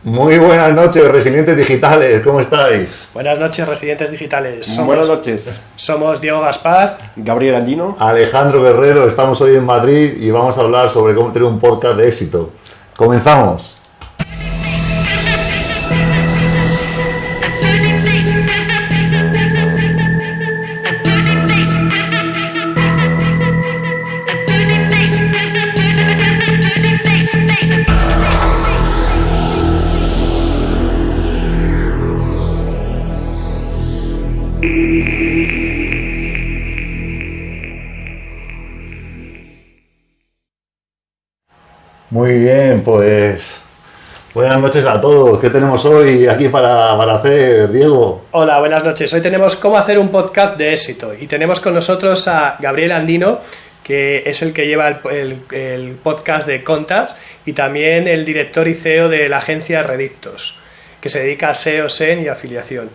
Muy buenas noches, residentes digitales, ¿cómo estáis? Buenas noches, residentes digitales. Buenas noches. Somos Diego Gaspar, Gabriel Andino, Alejandro Guerrero, estamos hoy en Madrid y vamos a hablar sobre cómo tener un podcast de éxito. Comenzamos. Muy bien, pues buenas noches a todos. ¿Qué tenemos hoy aquí para hacer, Diego? Hola, buenas noches. Hoy tenemos cómo hacer un podcast de éxito y tenemos con nosotros a Gabriel Andino, que es el que lleva el podcast de Contacts y también el director y CEO de la agencia Redictos, que se dedica a SEO, SEM y afiliación.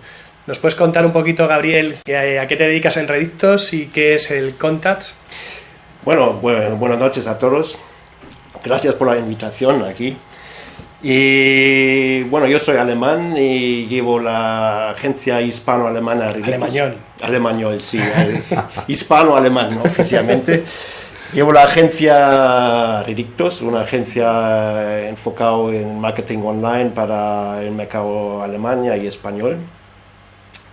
¿Nos puedes contar un poquito, Gabriel, a qué te dedicas en Redictos y qué es el Contacts? Bueno, buenas noches a todos. Gracias por la invitación aquí. Y bueno, yo soy alemán y llevo la agencia hispano-alemana. Alemañol, sí. Hispano-alemán, ¿no? Oficialmente. Llevo la agencia Redictos, una agencia enfocada en marketing online para el mercado Alemania y español.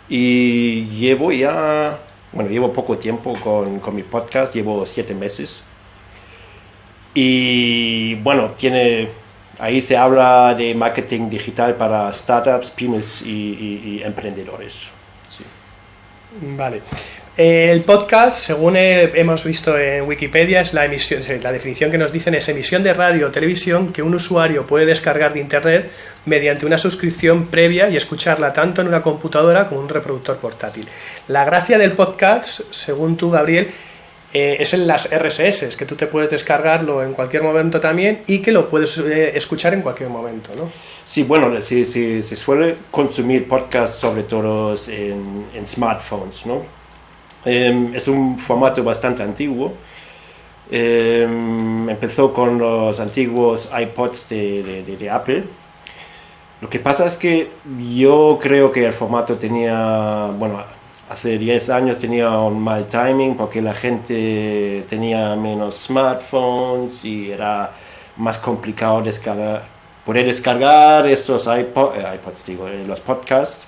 Y llevo poco tiempo con mi podcast, llevo 7 meses. Y bueno, ahí se habla de marketing digital para startups, pymes y emprendedores. Sí. Vale. El podcast, según hemos visto en Wikipedia, es la definición que nos dicen es emisión de radio o televisión que un usuario puede descargar de internet mediante una suscripción previa y escucharla tanto en una computadora como en un reproductor portátil. La gracia del podcast, según tú, Gabriel, es en las RSS, que tú te puedes descargarlo en cualquier momento también y que lo puedes escuchar en cualquier momento, ¿no? Sí, bueno, se suele consumir podcast sobre todo en smartphones, ¿no? Es un formato bastante antiguo. Empezó con los antiguos iPods de Apple. Lo que pasa es que yo creo que el formato hace 10 años tenía un mal timing porque la gente tenía menos smartphones y era más complicado poder descargar estos los podcasts.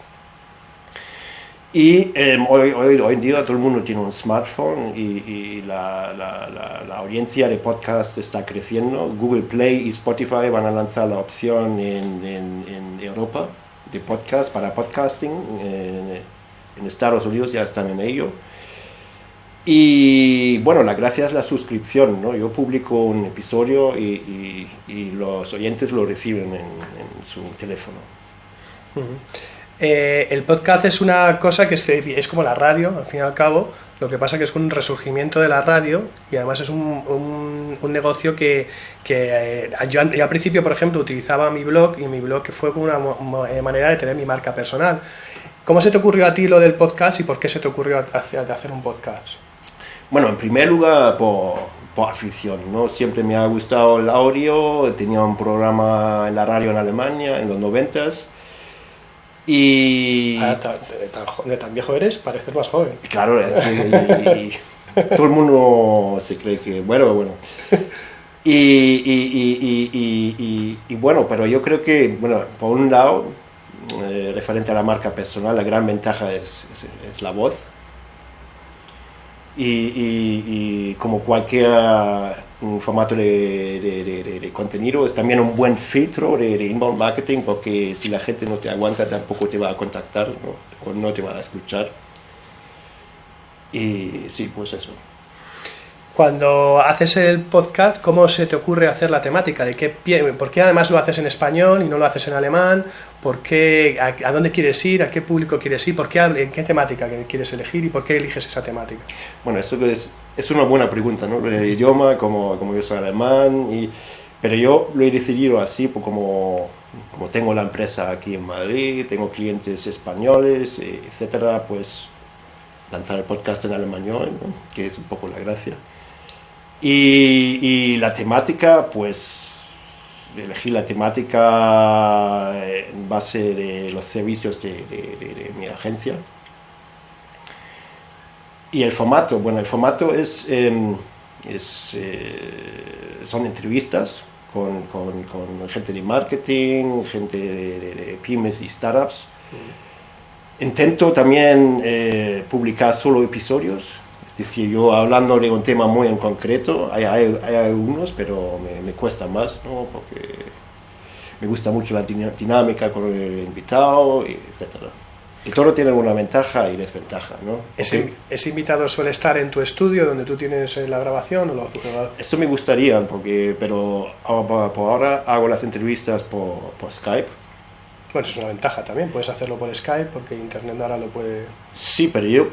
Y hoy en día todo el mundo tiene un smartphone y la audiencia de podcast está creciendo. Google Play y Spotify van a lanzar la opción en Europa de podcast para podcasting. En Estados Unidos ya están en ello. Y bueno, la gracia es la suscripción, ¿no? Yo publico un episodio y los oyentes lo reciben en su teléfono. Uh-huh. El podcast es una cosa que es como la radio, al fin y al cabo. Lo que pasa que es un resurgimiento de la radio y además es un negocio que yo al principio, por ejemplo, utilizaba mi blog y mi blog fue como una manera de tener mi marca personal. ¿Cómo se te ocurrió a ti lo del podcast y por qué se te ocurrió hacer un podcast? Bueno, en primer lugar por afición, ¿no? Siempre me ha gustado el audio, tenía un programa en la radio en Alemania en los 90s y... De tan viejo eres, pareces más joven. Claro, y todo el mundo se cree que... Bueno. Y bueno, pero yo creo que, por un lado... referente a la marca personal, la gran ventaja es la voz y como cualquier formato de contenido es también un buen filtro de inbound marketing, porque si la gente no te aguanta tampoco te va a contactar, ¿no? O no te va a escuchar. Y sí, pues eso. Cuando haces el podcast, ¿cómo se te ocurre hacer la temática? ¿Por qué además lo haces en español y no lo haces en alemán? ¿Por qué, a dónde quieres ir? ¿A qué público quieres ir? ¿En qué temática quieres elegir y por qué eliges esa temática? Bueno, esto es una buena pregunta, ¿no? El idioma, como yo soy alemán, pero yo lo he decidido así, como tengo la empresa aquí en Madrid, tengo clientes españoles, etcétera, pues lanzar el podcast en alemán, ¿no? Que es un poco la gracia. Y la temática, pues elegí la temática en base de los servicios de mi agencia. Y el formato, bueno, el formato son entrevistas con gente de marketing, gente de pymes y startups. Intento también publicar solo episodios, es decir, yo hablando de un tema muy en concreto, hay algunos, pero me cuesta más, ¿no? Porque me gusta mucho la dinámica con el invitado, etc. Y todo tiene una ventaja y desventaja, ¿no? ¿Ese invitado suele estar en tu estudio donde tú tienes la grabación? Esto me gustaría, pero por ahora hago las entrevistas por Skype. Bueno, eso es una ventaja también, puedes hacerlo por Skype porque Internet ahora lo puede... Sí, pero yo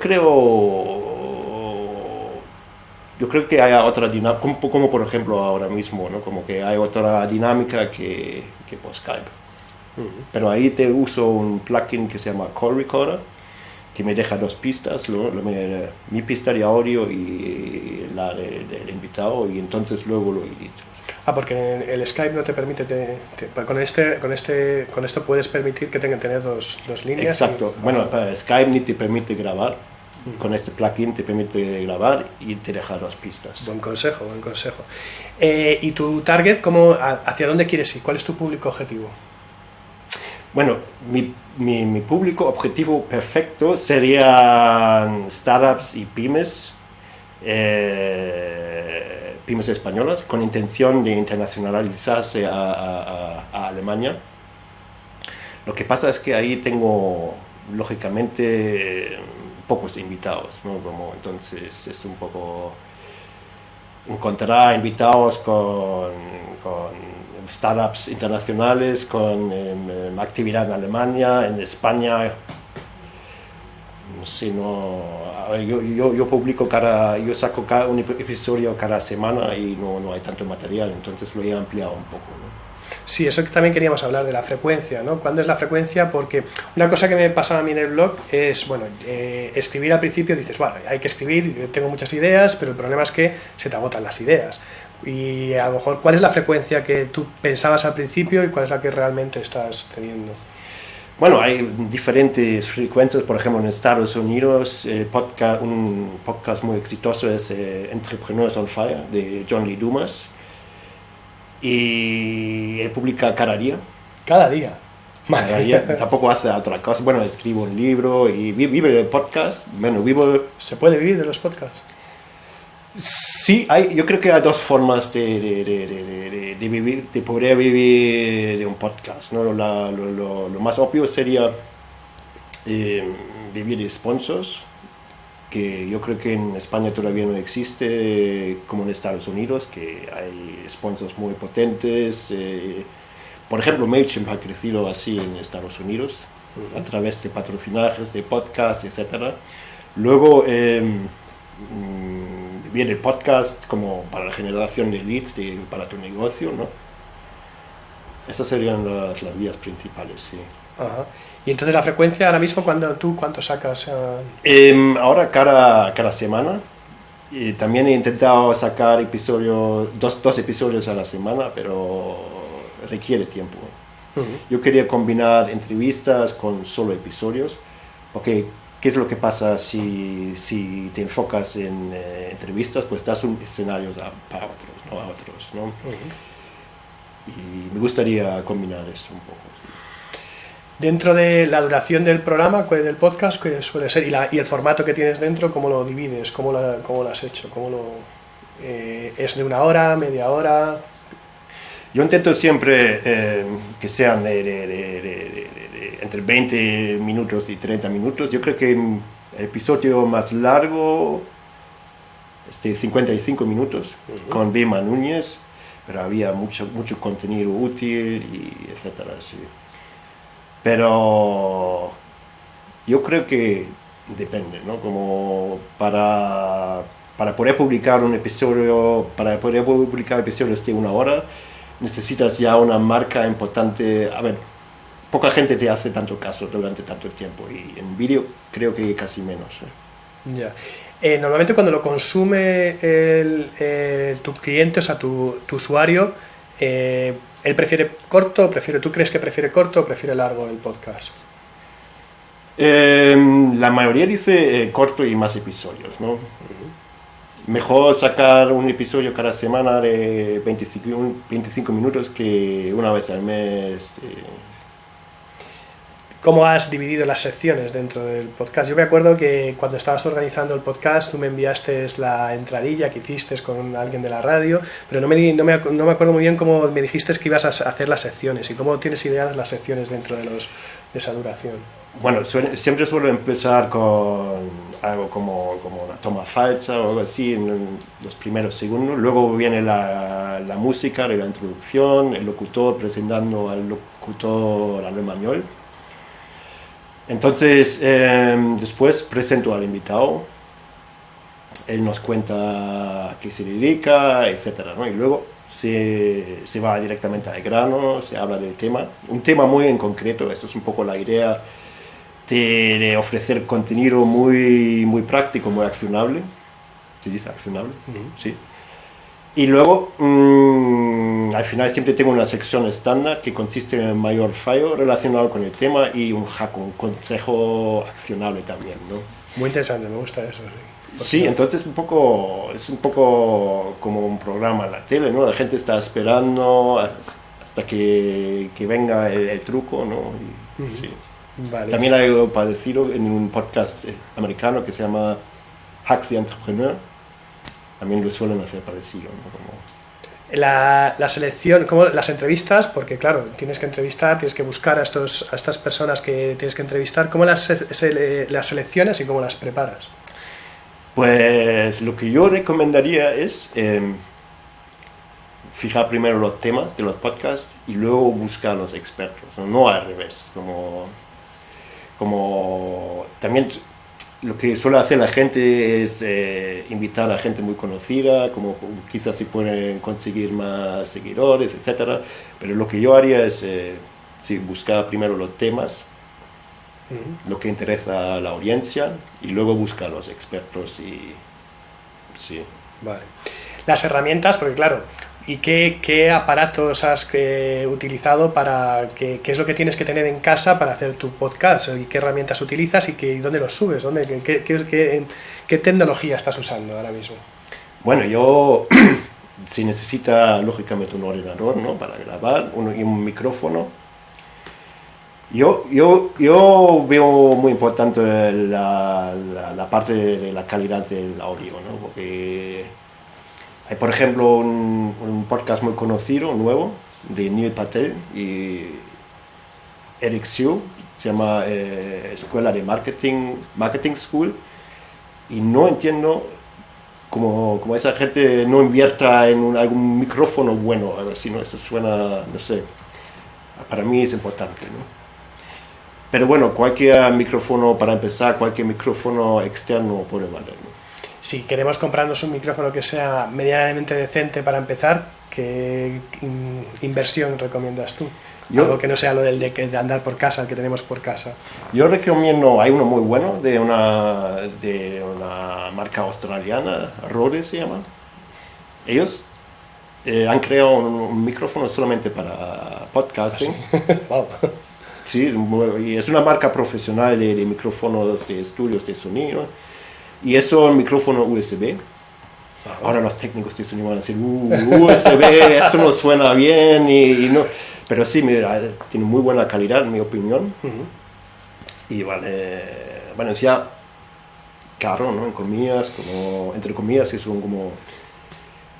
creo que hay otra dinámica, como por ejemplo ahora mismo, ¿no? Como que hay otra dinámica que por Skype. Pero ahí te uso un plugin que se llama Call Recorder, que me deja 2 pistas, mi pista de audio y la del invitado, y entonces luego lo edito. Porque el Skype no te permite, con esto puedes permitir que tengan tener dos líneas. Exacto, bueno, Skype ni te permite grabar, con este plugin te permite grabar y te deja 2 pistas. Buen consejo. ¿Y tu target, hacia dónde quieres ir? ¿Cuál es tu público objetivo? Bueno, mi público objetivo perfecto serían startups y pymes españolas con intención de internacionalizarse a Alemania. Lo que pasa es que ahí tengo, lógicamente, pocos invitados, ¿no? Entonces es un poco encontrar invitados con startups internacionales, con actividad en Alemania, en España. No sé, yo publico yo saco un episodio cada semana y no hay tanto material, entonces lo he ampliado un poco, ¿no? Sí, eso que también queríamos hablar de la frecuencia, ¿no? ¿Cuándo es la frecuencia? Porque una cosa que me pasaba a mí en el blog es, escribir al principio, dices, bueno, hay que escribir, tengo muchas ideas, pero el problema es que se te agotan las ideas. Y a lo mejor, ¿cuál es la frecuencia que tú pensabas al principio y cuál es la que realmente estás teniendo? Bueno, hay diferentes frecuencias, por ejemplo en Estados Unidos, un podcast muy exitoso es Entrepreneurs on Fire de John Lee Dumas, y él publica cada día. ¿Cada día? Cada día, tampoco hace otra cosa, bueno, escribo un libro y vive del podcast, ¿Se puede vivir de los podcasts? Sí, yo creo que hay 2 formas de vivir, de poder vivir de un podcast, ¿no? Lo más obvio sería vivir de sponsors, que yo creo que en España todavía no existe, como en Estados Unidos, que hay sponsors muy potentes. Por ejemplo, MailChimp ha crecido así en Estados Unidos, a través de patrocinajes, de podcasts, etc. Luego, viene el podcast como para la generación de leads para tu negocio, ¿no? Esas serían las vías principales, sí. Ajá. Y entonces la frecuencia ahora mismo, ¿cuánto sacas? Ahora cada semana. Y también he intentado sacar dos episodios a la semana, pero requiere tiempo. Yo quería combinar entrevistas con solo episodios, porque ¿qué es lo que pasa si te enfocas en entrevistas? Pues das un escenario para otros, ¿no? Y me gustaría combinar eso un poco. Dentro de la duración del programa, del podcast, ¿qué suele ser? Y el formato que tienes dentro, ¿cómo lo divides? ¿Cómo lo has hecho? ¿Es de 1 hora, media hora? Yo intento siempre que sean entre 20 minutos y 30 minutos. Yo creo que el episodio más largo es de 55 minutos, con Bema Núñez, pero había mucho contenido útil, y etcétera, sí. Pero yo creo que depende, ¿no? Como para poder publicar un episodio, para poder publicar episodios de 1 hora, necesitas ya una marca importante. A ver, poca gente te hace tanto caso durante tanto tiempo, y en vídeo creo que casi menos. Ya. Normalmente cuando lo consume tu cliente, o sea, tu usuario, ¿Él prefiere corto? ¿Tú crees que prefiere corto o prefiere largo el podcast? La mayoría dice corto y más episodios, ¿no? Mejor sacar un episodio cada semana de 25 minutos que una vez al mes. ¿Cómo has dividido las secciones dentro del podcast? Yo me acuerdo que cuando estabas organizando el podcast tú me enviaste la entradilla que hiciste con alguien de la radio, pero no me acuerdo muy bien cómo me dijiste que ibas a hacer las secciones y cómo tienes ideadas las secciones dentro de esa duración. Bueno, siempre suelo empezar con algo como una toma falsa o algo así en los primeros segundos. Luego viene la música de la introducción, el locutor presentando al locutor alemán. Entonces, después presento al invitado, él nos cuenta a qué se dedica, etcétera, ¿no? Y luego se va directamente al grano, se habla del tema, un tema muy en concreto. Esto es un poco la idea de ofrecer contenido muy, muy práctico, muy accionable. ¿Se dice accionable? Sí. Y luego, al final siempre tengo una sección estándar que consiste en el mayor fallo relacionado con el tema y un hack, un consejo accionable también, ¿no? Muy interesante, me gusta eso. Sí, entonces es un poco como un programa en la tele, ¿no? La gente está esperando hasta que venga el truco, ¿no? Sí. Vale. También hay algo parecido en un podcast americano que se llama Hacks the Entrepreneur. También lo suelen hacer parecido, ¿no? La selección, como las entrevistas, porque claro, tienes que entrevistar, tienes que buscar a estas personas que tienes que entrevistar. ¿Cómo las seleccionas y cómo las preparas? Pues lo que yo recomendaría es fijar primero los temas de los podcasts y luego buscar a los expertos, no al revés. Como también lo que suele hacer la gente es invitar a gente muy conocida, como quizás se pueden conseguir más seguidores, etcétera. Pero lo que yo haría es buscar primero los temas, lo que interesa a la audiencia, y luego buscar a los expertos y sí. Vale. Las herramientas, porque claro, ¿y qué aparatos has utilizado qué es lo que tienes que tener en casa para hacer tu podcast? ¿Y qué herramientas utilizas y dónde los subes? ¿Qué tecnología estás usando ahora mismo? Bueno, yo si necesita lógicamente un ordenador, ¿no? Para grabar y un micrófono. Yo veo muy importante la parte de la calidad del audio, ¿no? Porque hay, por ejemplo, un podcast muy conocido, nuevo, de Neil Patel y Eric Siu, se llama Escuela de Marketing School, y no entiendo cómo esa gente no invierta en algún micrófono bueno, algo así, ¿no? Eso suena, no sé, para mí es importante, ¿no? Pero bueno, cualquier micrófono, para empezar, cualquier micrófono externo puede valer, ¿no? Si queremos comprarnos un micrófono que sea medianamente decente para empezar, ¿qué inversión recomiendas tú? Algo que no sea lo de andar por casa, el que tenemos por casa. Yo recomiendo, hay uno muy bueno de una marca australiana, Rode se llama. Ellos han creado un micrófono solamente para podcasting. Wow. Sí, y es una marca profesional de micrófonos de estudios de sonido. Y eso es un micrófono USB. Ahora los técnicos de sonido van a decir, USB, esto no suena bien y no. Pero sí, mira, tiene muy buena calidad, en mi opinión. Y vale, bueno, es ya caro, ¿no? En comillas, entre comillas, que son como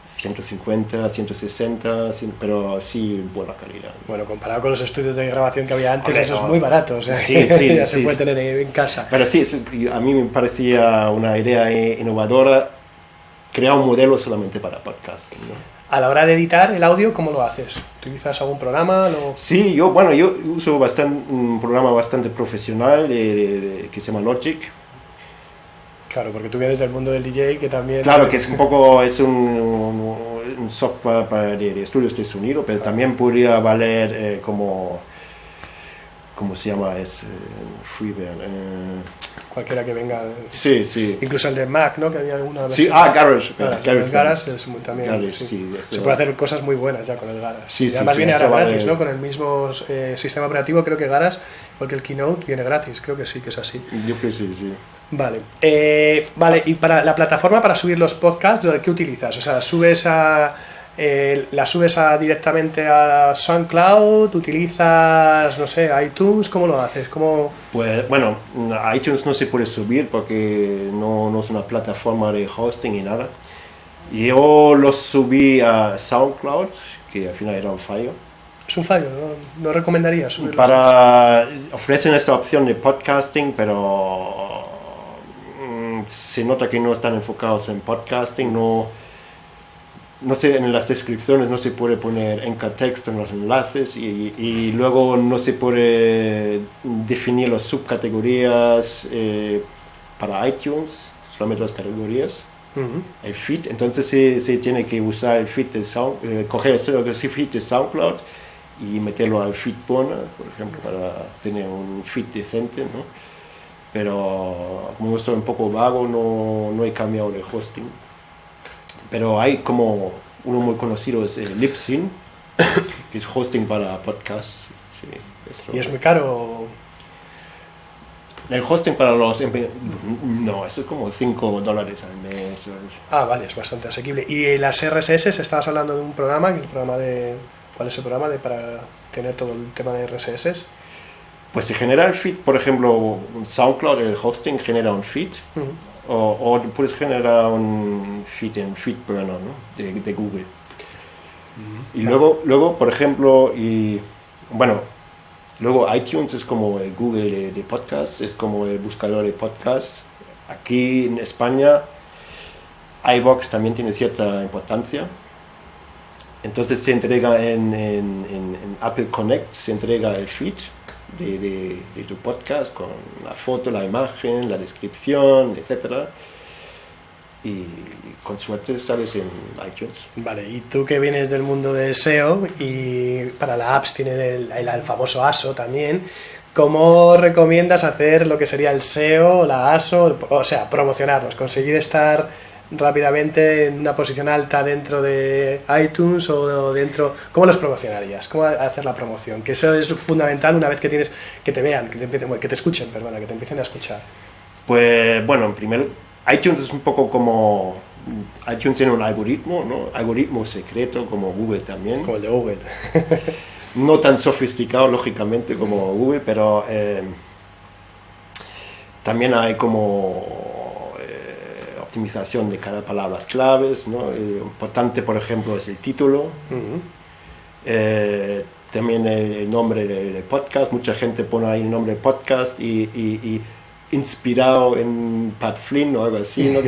150, 160, pero sí buena calidad. Bueno, comparado con los estudios de grabación que había antes, eso es muy barato. O sea, sí, ya se puede tener en casa. Pero sí, a mí me parecía una idea innovadora crear un modelo solamente para podcast, ¿no? A la hora de editar el audio, ¿cómo lo haces? ¿Utilizas algún programa? Sí, yo uso un programa bastante profesional que se llama Logic. Claro, porque tú vienes del mundo del DJ, que también... Claro, que es un software de estudios de sonido, pero también podría valer como ¿cómo se llama? Es Freeware. Cualquiera que venga. Sí, sí. Incluso el de Mac, ¿no? Que había alguna Sí, versión. Garage. El Garage es también. Garage, sí. sí, Se puede hacer cosas muy buenas ya con el Garage. Sí, y además sí, viene eso ahora vale. gratis, ¿no? Con el mismo sistema operativo, creo que Garage, porque el Keynote viene gratis, creo que sí, que es así. Yo creo que sí, sí. Vale. Vale, y para la plataforma para subir los podcasts, ¿qué utilizas? O sea, ¿la subes directamente a SoundCloud? ¿Utilizas, no sé, iTunes? ¿Cómo lo haces? Pues bueno, iTunes no se puede subir porque no es una plataforma de hosting y nada. Yo lo subí a SoundCloud, que al final era un fallo. Es un fallo, ¿no recomendarías subirlo? Ofrecen esta opción de podcasting, pero se nota que no están enfocados en podcasting, no sé, en las descripciones no se puede poner encartexto en los enlaces y luego no se puede definir las subcategorías para iTunes, solamente las categorías, el feed. Entonces se tiene que usar el feed de coger el feed de SoundCloud y meterlo al Feedburner, por ejemplo, para tener un feed decente, ¿no? Pero como yo soy un poco vago, no he cambiado de hosting. Pero hay como uno muy conocido, es Libsyn, que es hosting para podcasts. Sí, ¿Y es muy caro? El hosting para no, esto es como $5 al mes. Ah, vale, es bastante asequible. ¿Y las RSS? Estabas hablando de un programa, ¿cuál es el programa para tener todo el tema de RSS? Pues se genera el feed, por ejemplo, SoundCloud, el hosting genera un feed. O puedes generar un feed en Feedburner, ¿no? de Google. Y luego, por ejemplo, luego iTunes es como el Google de podcast, es como el buscador de podcast. Aquí en España, iVoox también tiene cierta importancia. Entonces se entrega en Apple Connect, se entrega el feed de tu podcast con la foto, la imagen, la descripción, etc. Y con suerte sales en iTunes. Vale, y tú que vienes del mundo del SEO y para la apps tiene el famoso ASO también, ¿cómo recomiendas hacer lo que sería el SEO, la ASO, o sea, promocionarlos, conseguir estar rápidamente en una posición alta dentro de iTunes o dentro... ¿Cómo los promocionarías? ¿Cómo hacer la promoción? Que eso es fundamental una vez que te vean, que te escuchen, que te empiecen a escuchar. Pues bueno, primero, iTunes es un poco como... iTunes tiene un algoritmo, ¿no? Algoritmo secreto como Google también. Como el de Google. No tan sofisticado, lógicamente, como Google, pero también hay como... optimización de cada palabras claves, ¿no? Importante, por ejemplo, es el título. También el nombre del podcast. Mucha gente pone ahí el nombre de podcast y inspirado en Pat Flynn o algo así, ¿no?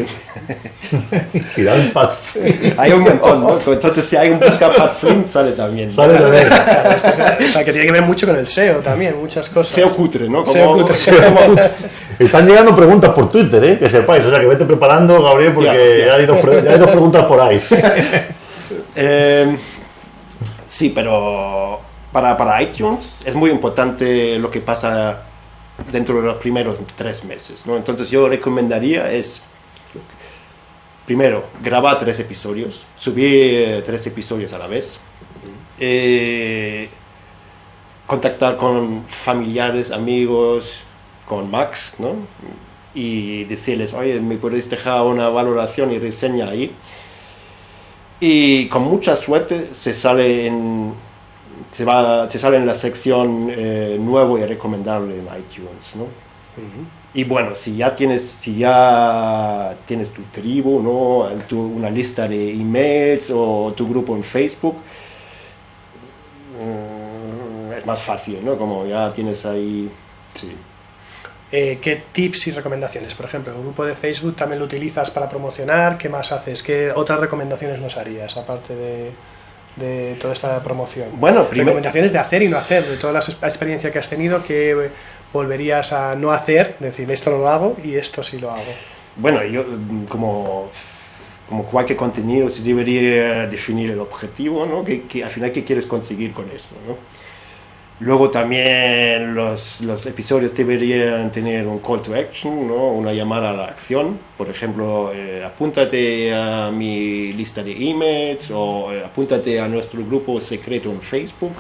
Inspirado en Pat Flynn. Hay un montón, ¿no? Entonces, si hay un busca Pat Flynn, sale también. Sale también. O sea, que tiene que ver mucho con el SEO también, muchas cosas. SEO cutre, ¿no? SEO cutre. Están llegando preguntas por Twitter, que sepáis. O sea, que vete preparando, Gabriel, porque ya hay dos preguntas por ahí. Sí, pero para iTunes es muy importante lo que pasa dentro de los primeros 3 meses, ¿no? Entonces yo recomendaría primero, grabar 3 episodios, subir 3 episodios a la vez, contactar con familiares, amigos, con Max, ¿no? Y decirles, oye, ¿me podéis dejar una valoración y reseña ahí? Y con mucha suerte se sale en la sección nuevo y recomendable en iTunes, ¿no? Y bueno, si ya tienes tu tribu, ¿no? Una lista de emails o tu grupo en Facebook, es más fácil, ¿no? Como ya tienes ahí... Sí. ¿Qué tips y recomendaciones? Por ejemplo, el grupo de Facebook también lo utilizas para promocionar. ¿Qué más haces? ¿Qué otras recomendaciones nos harías, aparte de toda esta promoción? Bueno, recomendaciones de hacer y no hacer, de toda la experiencia que has tenido, que volverías a no hacer, decir, esto no lo hago y esto sí lo hago. Bueno, yo como cualquier contenido se debería definir el objetivo, ¿no? Que al final, ¿qué quieres conseguir con esto, ¿no? Luego también los episodios deberían tener un call to action, ¿no? Una llamada a la acción. Por ejemplo, apúntate a mi lista de emails o apúntate a nuestro grupo secreto en Facebook.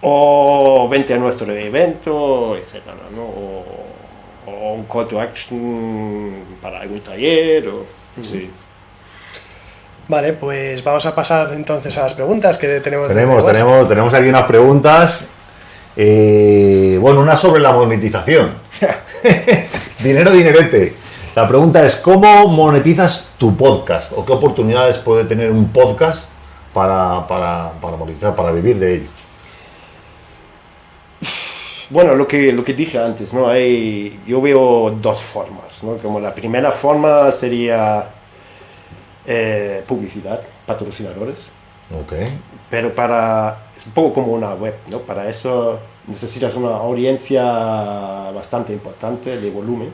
O vente a nuestro evento, etcétera, ¿no? O un call to action para algún taller. Sí. Vale, pues vamos a pasar entonces a las preguntas que tenemos. Tenemos aquí unas preguntas. Bueno, una sobre la monetización. Dinerete. La pregunta es, ¿cómo monetizas tu podcast? ¿O qué oportunidades puede tener un podcast para monetizar, para vivir de ello? Bueno, lo que dije antes, ¿no? Yo veo dos formas, ¿no? Como la primera forma sería publicidad, patrocinadores. Okay. Pero es un poco como una web, ¿no? Para eso necesitas una audiencia bastante importante de volumen.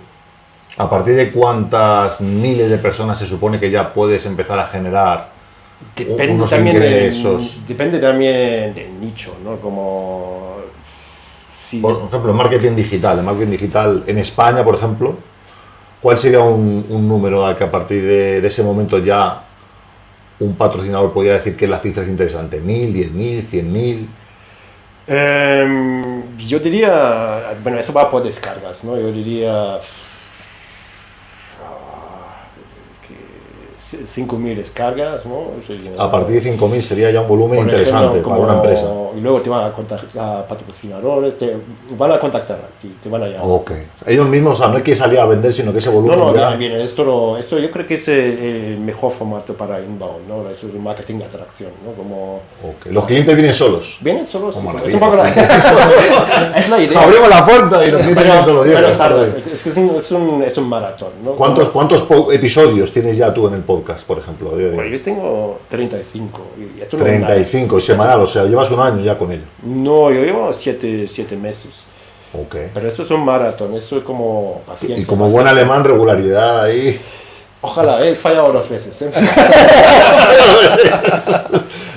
¿A partir de cuántas miles de personas se supone que ya puedes empezar a generar unos ingresos? Depende también del nicho, ¿no? Como por ejemplo, el marketing digital en España, por ejemplo, ¿cuál sería un número al que a partir de ese momento ya un patrocinador podría decir que la cifra es interesante? ¿1.000, 10.000, 100.000? Yo diría, bueno, eso va por descargas, ¿no? Yo diría 5.000 descargas, ¿no? A partir de 5.000 sería ya un volumen interesante para una empresa. Y luego te van a contactar patrocinadores, te van a contactar aquí, te van a llamar. Ok. Ellos mismos, o sea, no hay que salir a vender, sino que ese volumen viene. Esto yo creo que es el mejor formato para inbound, ¿no? Eso es el marketing de atracción, ¿no? Como... Okay. ¿Los clientes vienen solos? Vienen solos. Es un poco es la idea. Abrimos la puerta y los clientes vienen solos. Es que es un maratón, ¿no? ¿Cuántos episodios tienes ya tú en el podcast, por ejemplo? Bueno, yo tengo 35. Y esto 35 y semanal, o sea, llevas un año ya con ello. No, yo llevo 7 meses. Okay. Pero esto es un maratón, esto es como paciencia. Y como buen alemán, regularidad ahí. Ojalá, he fallado 2 veces.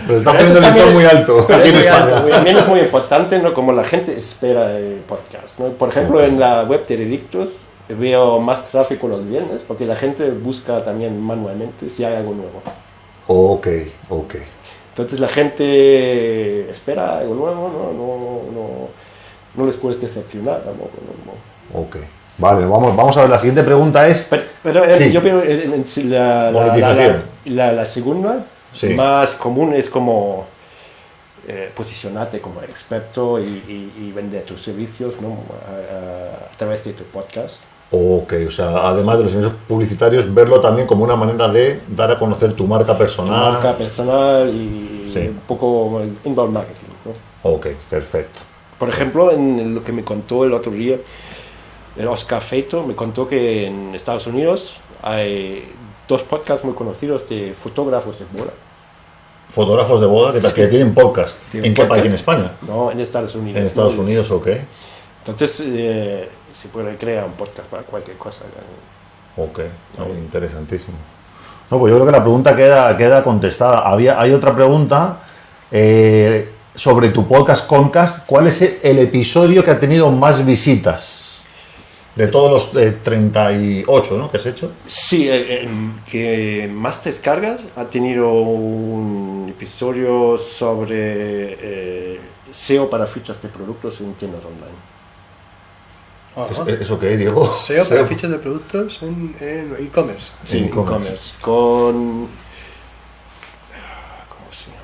Pero está poniendo el listón muy alto aquí en España. También es muy importante, ¿no? Como la gente espera el podcast, ¿no? Por ejemplo, en la web de Edictus veo más tráfico los viernes porque la gente busca también manualmente si hay algo nuevo. Ok. Entonces la gente espera algo nuevo, no les puedes decepcionar tampoco. No. Ok. Vale, vamos a ver, la siguiente pregunta es... Pero sí. yo veo la segunda, sí, más común es como posicionarte como experto y vender tus servicios, ¿no? A través de tu podcast. Ok, o sea, además de los servicios publicitarios, verlo también como una manera de dar a conocer tu marca personal. Tu marca personal y sí, un poco inbound marketing, ¿no? Ok, perfecto. Por ejemplo, en lo que me contó el otro día, el Oscar Feito me contó que en Estados Unidos hay 2 podcasts muy conocidos de fotógrafos de boda. Fotógrafos de boda que tienen podcast. ¿En qué país? ¿En España? No, en Estados Unidos. En Estados Unidos, ok. Entonces, se puede crear un podcast para cualquier cosa. Ok, interesantísimo. No, pues yo creo que la pregunta queda contestada. Hay otra pregunta sobre tu podcast Concast. ¿Cuál es el episodio que ha tenido más visitas? De todos los 38, ¿no? que has hecho. Sí, que más descargas ha tenido un episodio sobre SEO para fichas de productos en tiendas online. ¿Eso qué, Diego? SEO para fichas de productos en e-commerce. Sí, e-commerce. ¿Cómo se llama?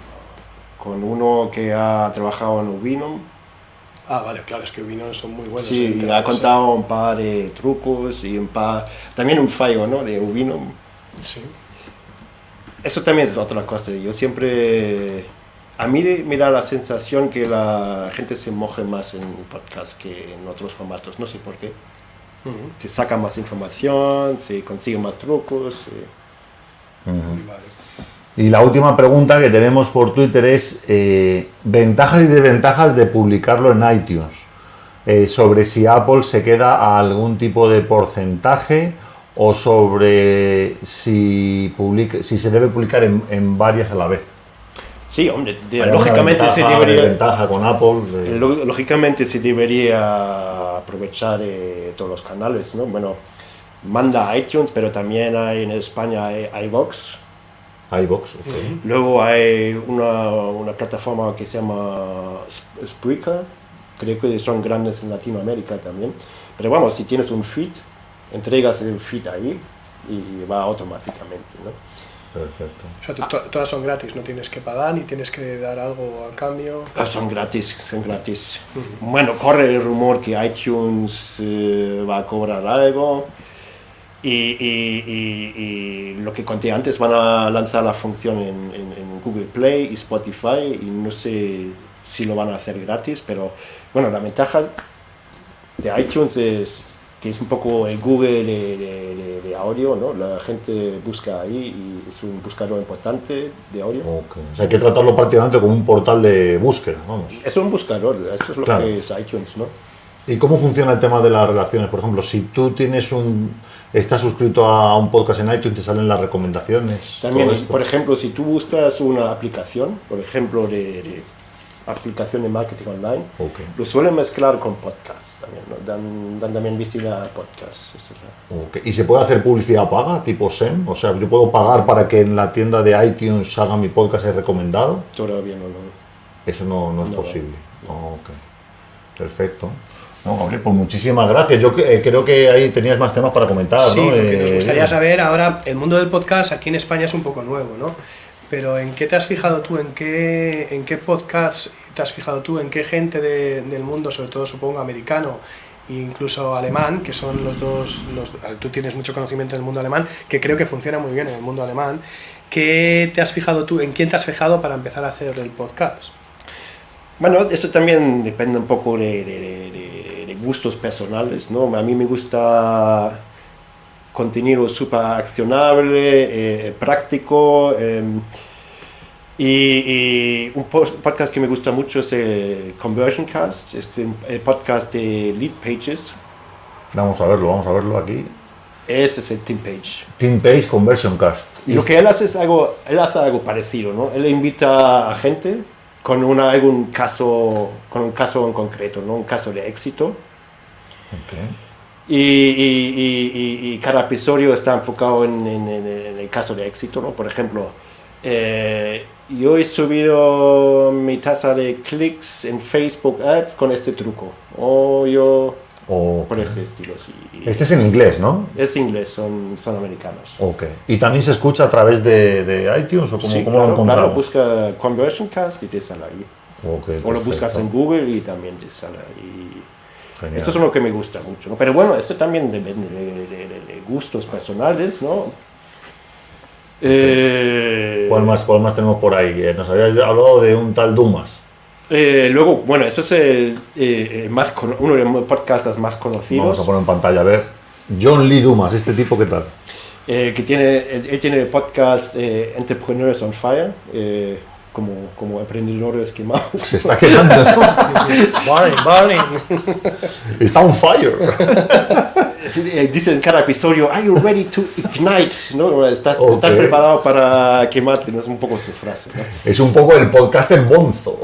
Con uno que ha trabajado en Ubinum. Vale, claro, es que Ubinum son muy buenos. Sí, y ha contado un par de trucos y también un fallo, ¿no? De Ubinum. Sí. Eso también es otra cosa. Yo siempre... A mí me da la sensación que la gente se moje más en podcast que en otros formatos. No sé por qué. Se saca más información, se consigue más trucos. Vale. Y la última pregunta que tenemos por Twitter es ventajas y desventajas de publicarlo en iTunes. Sobre si Apple se queda a algún tipo de porcentaje o sobre si se debe publicar en varias a la vez. Sí, hombre, ¿Hay lógicamente alguna se ventaja, debería... desventaja con Apple? Lógicamente se debería aprovechar todos los canales, ¿no? Bueno, manda iTunes, pero también hay en España hay iVoox. iVoox, ok. Luego hay una plataforma que se llama Spreaker, creo que son grandes en Latinoamérica también. Pero vamos, si tienes un feed, entregas el feed ahí y va automáticamente, ¿no? Perfecto. O sea, todas son gratis, no tienes que pagar ni tienes que dar algo a cambio. Son gratis, son gratis. Bueno, corre el rumor que iTunes va a cobrar algo. Y lo que conté antes, van a lanzar la función en Google Play y Spotify, y no sé si lo van a hacer gratis, pero bueno, la ventaja de iTunes es que es un poco el Google de audio, ¿no? La gente busca ahí y es un buscador importante de audio. Okay. O sea, hay que tratarlo prácticamente como un portal de búsqueda, vamos. Es un buscador, eso es lo Claro. que es iTunes, ¿no? ¿Y cómo funciona el tema de las relaciones? Por ejemplo, si tú estás suscrito a un podcast en iTunes, te salen las recomendaciones. También, todo esto. por ejemplo, si tú buscas una aplicación, por ejemplo, de aplicación de marketing online, Okay. lo suelen mezclar con podcasts también, ¿no? Dan también visibilidad a podcasts. Eso es, Ok. ¿Y se puede hacer publicidad paga, tipo SEM? O sea, yo puedo pagar para que en la tienda de iTunes haga mi podcast recomendado. todavía no. Eso no es No. posible. Ok. Perfecto. No, hombre, pues muchísimas gracias. Yo creo que ahí tenías más temas para comentar, Sí, ¿no? porque nos gustaría saber ahora, el mundo del podcast aquí en España es un poco nuevo, ¿no? Pero ¿en qué te has fijado tú? ¿En qué podcasts te has fijado tú? ¿En qué gente del mundo, sobre todo supongo americano e incluso alemán, que son los dos, tú tienes mucho conocimiento del mundo alemán, que creo que funciona muy bien en el mundo alemán? ¿Qué te has fijado tú? ¿En quién te has fijado para empezar a hacer el podcast? Bueno, eso también depende un poco de gustos personales, ¿no? A mí me gusta contenido súper accionable, práctico, y un podcast que me gusta mucho es el Conversion Cast, es el podcast de Lead Pages. Vamos a verlo aquí. Ese es el Tim Page. Team Page Conversion Cast. Y lo que él hace él hace algo parecido, ¿no? Él invita a gente con un caso en concreto, ¿no? Un caso de éxito. Okay. Y cada episodio está enfocado en el caso de éxito, ¿no? Por ejemplo, yo he subido mi tasa de clics en Facebook Ads con este truco. Por ese estilo, sí. Este es en inglés, ¿no? Es inglés, son americanos. Ok. ¿Y también se escucha a través de iTunes o Sí, cómo lo encontramos? claro, busca Conversion Cast y te sale ahí. Okay, O lo perfecto. buscas en Google y también te sale ahí. Genial. Esto es lo que me gusta mucho, ¿no? Pero bueno, esto también depende de gustos personales, ¿no? ¿Cuál más tenemos por ahí? Nos habías hablado de un tal Dumas. Luego, bueno, eso es uno de los podcasts más conocidos. Vamos a poner en pantalla, a ver. John Lee Dumas, ¿este tipo qué tal? Él tiene el podcast Entrepreneurs on Fire, como emprendedores quemados. Se está quemando. Burning. Está on fire. Dice en cada episodio, "Are you ready to ignite?", ¿no? ¿Estás Ok. preparado para quemarte? No es un poco su frase, ¿no? Es un poco el podcaster bonzo.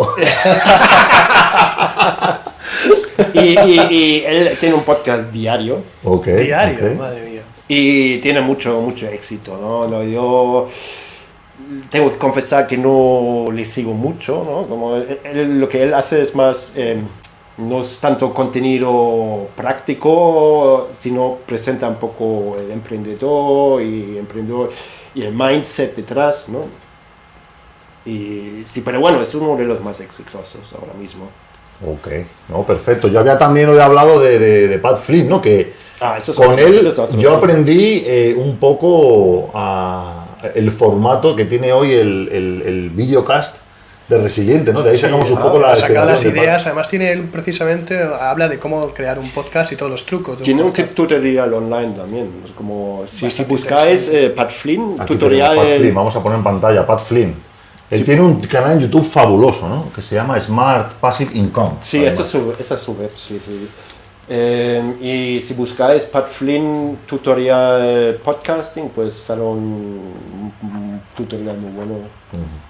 Y él tiene un podcast diario. Ok. Diario, ok. madre mía. Y tiene mucho éxito, ¿no? Yo tengo que confesar que no le sigo mucho, ¿no? Como lo que él hace es más, no es tanto contenido práctico, sino presenta un poco el emprendedor y el mindset detrás, ¿no? Y sí, pero bueno, es uno de los más exitosos ahora mismo. Ok, no, perfecto. Yo había también hoy hablado de Pat Flynn, ¿no? Que Eso es con otro, él eso es otro. yo aprendí un poco el formato que tiene hoy el videocast de Resiliente, ¿no? De ahí sacamos un poco Ha sacado las inspiración de ideas, además tiene él precisamente, habla de cómo crear un podcast y todos los trucos. de Tiene un podcast. tutorial online también, como si Bastante buscáis Pat Flynn, Aquí tutorial. tenemos Pat Flynn, vamos a poner en pantalla Pat Flynn. Él tiene un canal en YouTube fabuloso, ¿no? Que se llama Smart Passive Income. Sí, además. esa es su web, sí. Y si buscáis Pat Flynn tutorial podcasting, pues sale un tutorial muy bueno,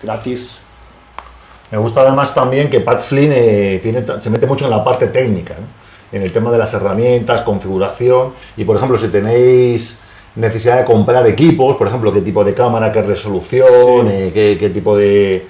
gratis. Me gusta además también que Pat Flynn se mete mucho en la parte técnica, ¿no? En el tema de las herramientas, configuración, y por ejemplo, si tenéis necesidad de comprar equipos, por ejemplo, qué tipo de cámara, qué resolución, Sí. qué tipo de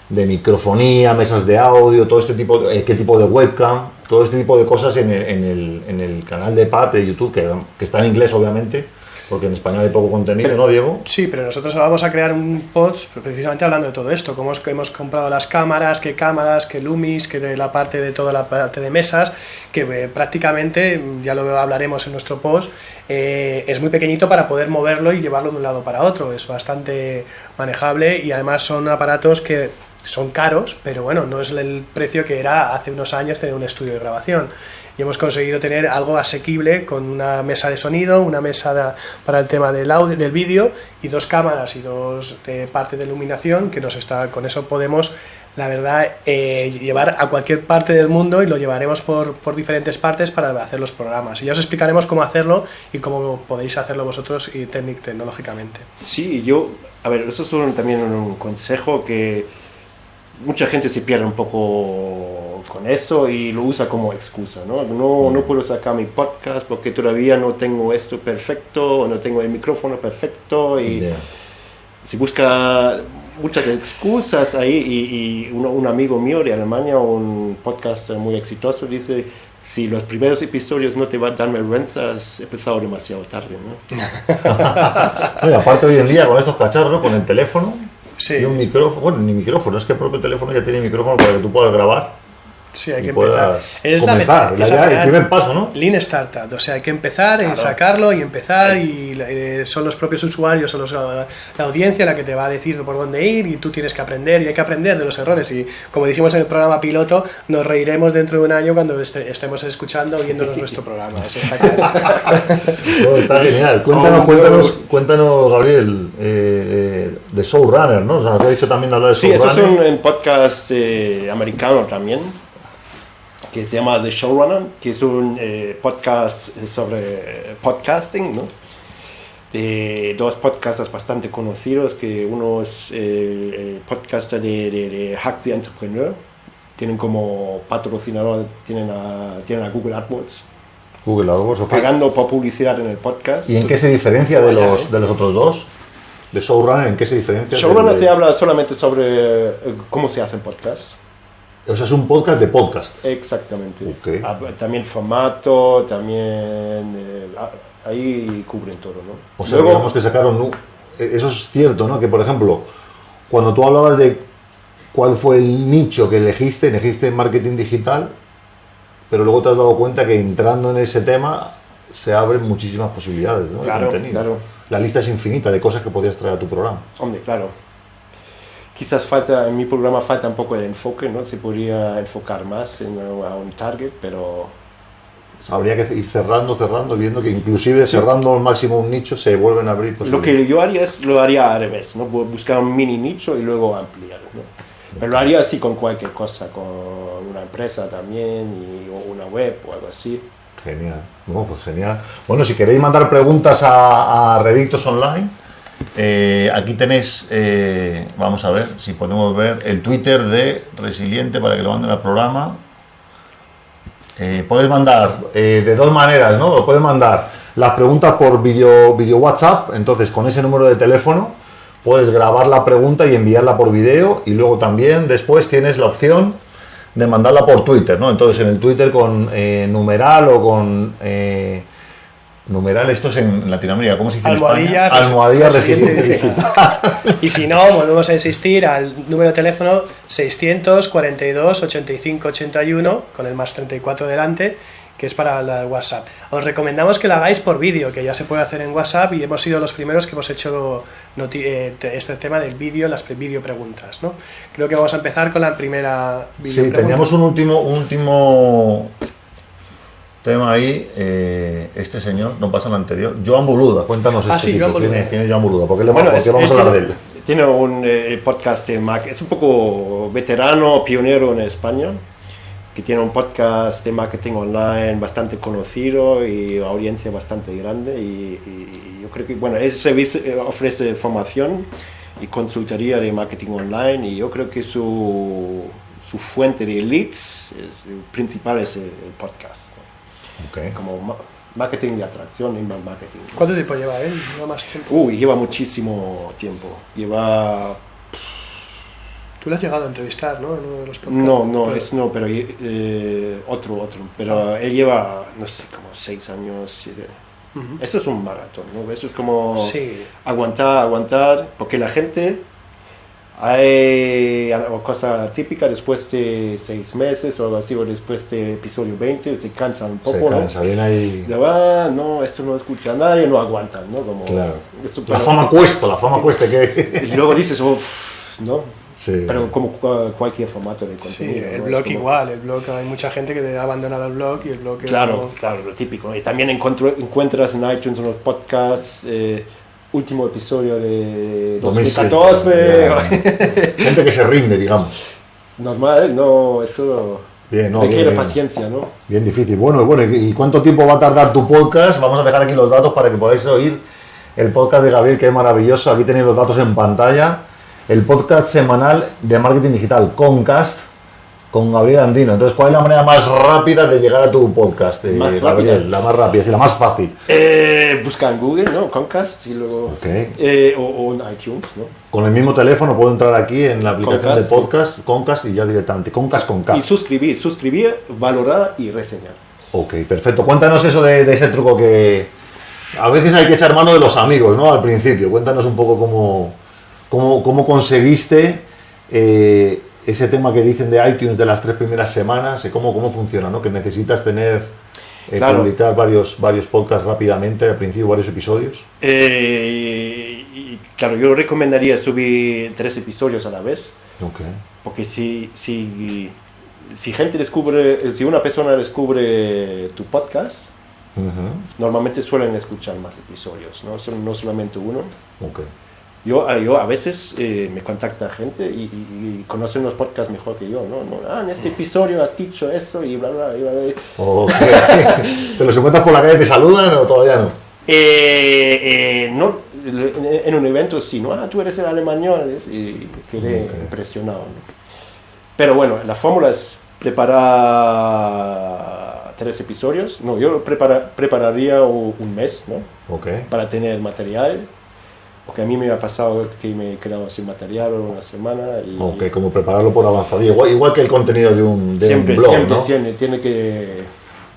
microfonía, mesas de audio, todo este tipo qué tipo de webcam, todo este tipo de cosas en el canal de Pat de YouTube, que está en inglés obviamente, porque en español hay poco contenido, ¿no, Diego? Sí, pero nosotros vamos a crear un post precisamente hablando de todo esto, cómo hemos comprado las cámaras, qué Lumis, que de la parte de toda la parte de mesas, que prácticamente, ya lo hablaremos en nuestro post, es muy pequeñito para poder moverlo y llevarlo de un lado para otro, es bastante manejable y además son aparatos que son caros, pero bueno, no es el precio que era hace unos años tener un estudio de grabación. Y hemos conseguido tener algo asequible con una mesa de sonido, una mesa para el tema del audio, del vídeo y 2 cámaras y 2 parte de iluminación que con eso podemos, la verdad, llevar a cualquier parte del mundo y lo llevaremos por diferentes partes para hacer los programas. Y ya os explicaremos cómo hacerlo y cómo podéis hacerlo vosotros y tecnológicamente. Sí, a ver, eso es también un consejo que mucha gente se pierde un poco con eso y lo usa como excusa, ¿no? No puedo sacar mi podcast porque todavía no tengo esto perfecto, o no tengo el micrófono perfecto y se busca muchas excusas ahí y un amigo mío de Alemania, un podcast muy exitoso, dice: si los primeros episodios no te van a dar vergüenza, has empezado demasiado tarde, ¿no? Oye, aparte hoy en día con estos cacharros, ¿no? Con el teléfono, Sí. y un micrófono, bueno, ni micrófono, es que el propio teléfono ya tiene micrófono para que tú puedas grabar. Sí, hay Y que empezar. puedas Es comenzar, el primer paso, ¿no? Lean Startup, o sea, hay que empezar en sacarlo y empezar y son los propios usuarios o la audiencia la que te va a decir por dónde ir y tú tienes que aprender y hay que aprender de los errores y como dijimos en el programa piloto, nos reiremos dentro de un año cuando estemos escuchando o viéndonos nuestro programa, eso está claro. Bueno, está genial. Cuéntanos, Gabriel, de Showrunner, ¿no? O sea, te he dicho también de hablar de Sí, Showrunner. esto es un podcast americano también, que se llama The Showrunner, que es un podcast sobre podcasting, ¿no? De 2 podcasters bastante conocidos, que uno es el podcaster de Hack the Entrepreneur, tienen como patrocinador, tienen a Google AdWords, Google AdWords, ok. pagando por publicidad en el podcast. ¿Y en qué se diferencia de los otros dos? ¿De Showrunner en qué se diferencia? Showrunner se habla solamente sobre cómo se hacen podcasts. O sea, es un podcast de podcast. Exactamente. Ok. También formato, también ahí cubren todo, ¿no? O sea, digamos que sacaron... Eso es cierto, ¿no? Que, por ejemplo, cuando tú hablabas de cuál fue el nicho que elegiste marketing digital, pero luego te has dado cuenta que entrando en ese tema se abren muchísimas posibilidades, ¿no? Claro, de contenido. claro. La lista es infinita de cosas que podrías traer a tu programa. Hombre, claro. Quizás en mi programa falta un poco de enfoque, ¿no? Se podría enfocar más a un target, pero... Habría que ir cerrando, viendo que inclusive cerrando al máximo un nicho se vuelven a abrir Lo posibilidades. que yo haría lo haría al revés, ¿no? Buscar un mini nicho y luego ampliar, ¿no? Pero lo haría así con cualquier cosa, con una empresa también, o una web o algo así. Genial, no, pues genial. Bueno, si queréis mandar preguntas a Redictos Online, aquí tenéis, vamos a ver si podemos ver el Twitter de Resiliente para que lo manden al programa. Puedes mandar de 2 maneras, ¿no? Lo puedes mandar las preguntas por video WhatsApp, entonces con ese número de teléfono puedes grabar la pregunta y enviarla por video y luego también después tienes la opción de mandarla por Twitter, ¿no? Entonces en el Twitter con numeral o con... numeral, esto es en Latinoamérica, ¿cómo se dice en España? Almohadilla Resiliente Digital. Y si no, volvemos a insistir al número de teléfono 642 85 81 con el más 34 delante, que es para la WhatsApp. Os recomendamos que lo hagáis por vídeo, que ya se puede hacer en WhatsApp y hemos sido los primeros que hemos hecho este tema del vídeo, las vídeo preguntas, ¿no? Creo que vamos a empezar con la primera vídeo pregunta. Teníamos un último tema ahí, este señor, no pasa el anterior, Joan Boluda, cuéntanos sí, chico, Joan Boluda. ¿quién es Joan Boluda? ¿Por qué Bueno, vamos a hablar de él? Tiene un podcast de es un poco veterano, pionero en España, que tiene un podcast de marketing online bastante conocido y audiencia bastante grande y yo creo que, bueno, ese servicio ofrece formación y consultoría de marketing online, y yo creo que su fuente de leads principal es el podcast, ¿no? Okay. Como marketing de atracción, inbound marketing. ¿Cuánto tiempo lleva él? ¿Lleva más tiempo? Lleva muchísimo tiempo. Lleva... Tú lo has llegado a entrevistar, ¿no? En uno de los podcasts. No, pero otro. Pero él lleva, no sé, como 6 años, 7. Uh-huh. Esto es un maratón, ¿no? Eso es como aguantar, porque la gente... Hay cosa típica después de 6 meses o algo así, o después de episodio 20, se cansan un poco. Se cansa, ¿no? Bien ahí. No, esto no escucha a nadie, no aguantan, ¿no? Como, claro. La fama cuesta. Y luego dices, ¿no? Sí. Pero como cualquier formato de contenido. Sí, el ¿no? blog como... igual, el blog, hay mucha gente que ha abandonado el blog y el blog... Claro, lo típico. Y también encuentras en iTunes unos podcasts... último episodio de 2014. Gente que se rinde, digamos. Normal, no, eso requiere paciencia, ¿no? Bien difícil. Bueno, ¿y cuánto tiempo va a tardar tu podcast? Vamos a dejar aquí los datos para que podáis oír el podcast de Gabriel, que es maravilloso. Aquí tenéis los datos en pantalla. El podcast semanal de marketing digital, Concast, con Gabriel Andino. Entonces, ¿cuál es la manera más rápida de llegar a tu podcast, Gabriel? La más rápida, la más fácil. Busca en Google, ¿no? Concast y luego... Okay. O en iTunes, ¿no? Con el mismo teléfono puedo entrar aquí en la aplicación Concast, de podcast, Concast, y ya directamente. Concast con K. Y suscribir, valorar y reseñar. Ok, perfecto. Cuéntanos eso de ese truco que... A veces hay que echar mano de los amigos, ¿no? Al principio. Cuéntanos un poco cómo conseguiste... ese tema que dicen de iTunes de las 3 primeras semanas, cómo funciona, ¿no? Que necesitas tener, publicar varios podcasts rápidamente, al principio varios episodios. Claro, yo recomendaría subir 3 episodios a la vez. Okay. Porque si gente descubre, si una persona descubre tu podcast, uh-huh, normalmente suelen escuchar más episodios, no solamente uno. Okay. Yo a veces me contacta gente y conocen los podcasts mejor que yo, ¿no? En este episodio has dicho eso y bla, bla, bla. Okay. ¿Te los encuentras por la calle y te saludan o todavía no? No, en un evento sí, ¿no? Tú eres el alemañol, y quedé impresionado, ¿no? Pero bueno, la fórmula es preparar 3 episodios. No, yo prepararía un mes, ¿no? Okay. Para tener material. Porque a mí me ha pasado que me he quedado sin material una semana. Y como prepararlo por avanzadilla. Igual que el contenido de un blog, ¿no? Siempre. Tiene que...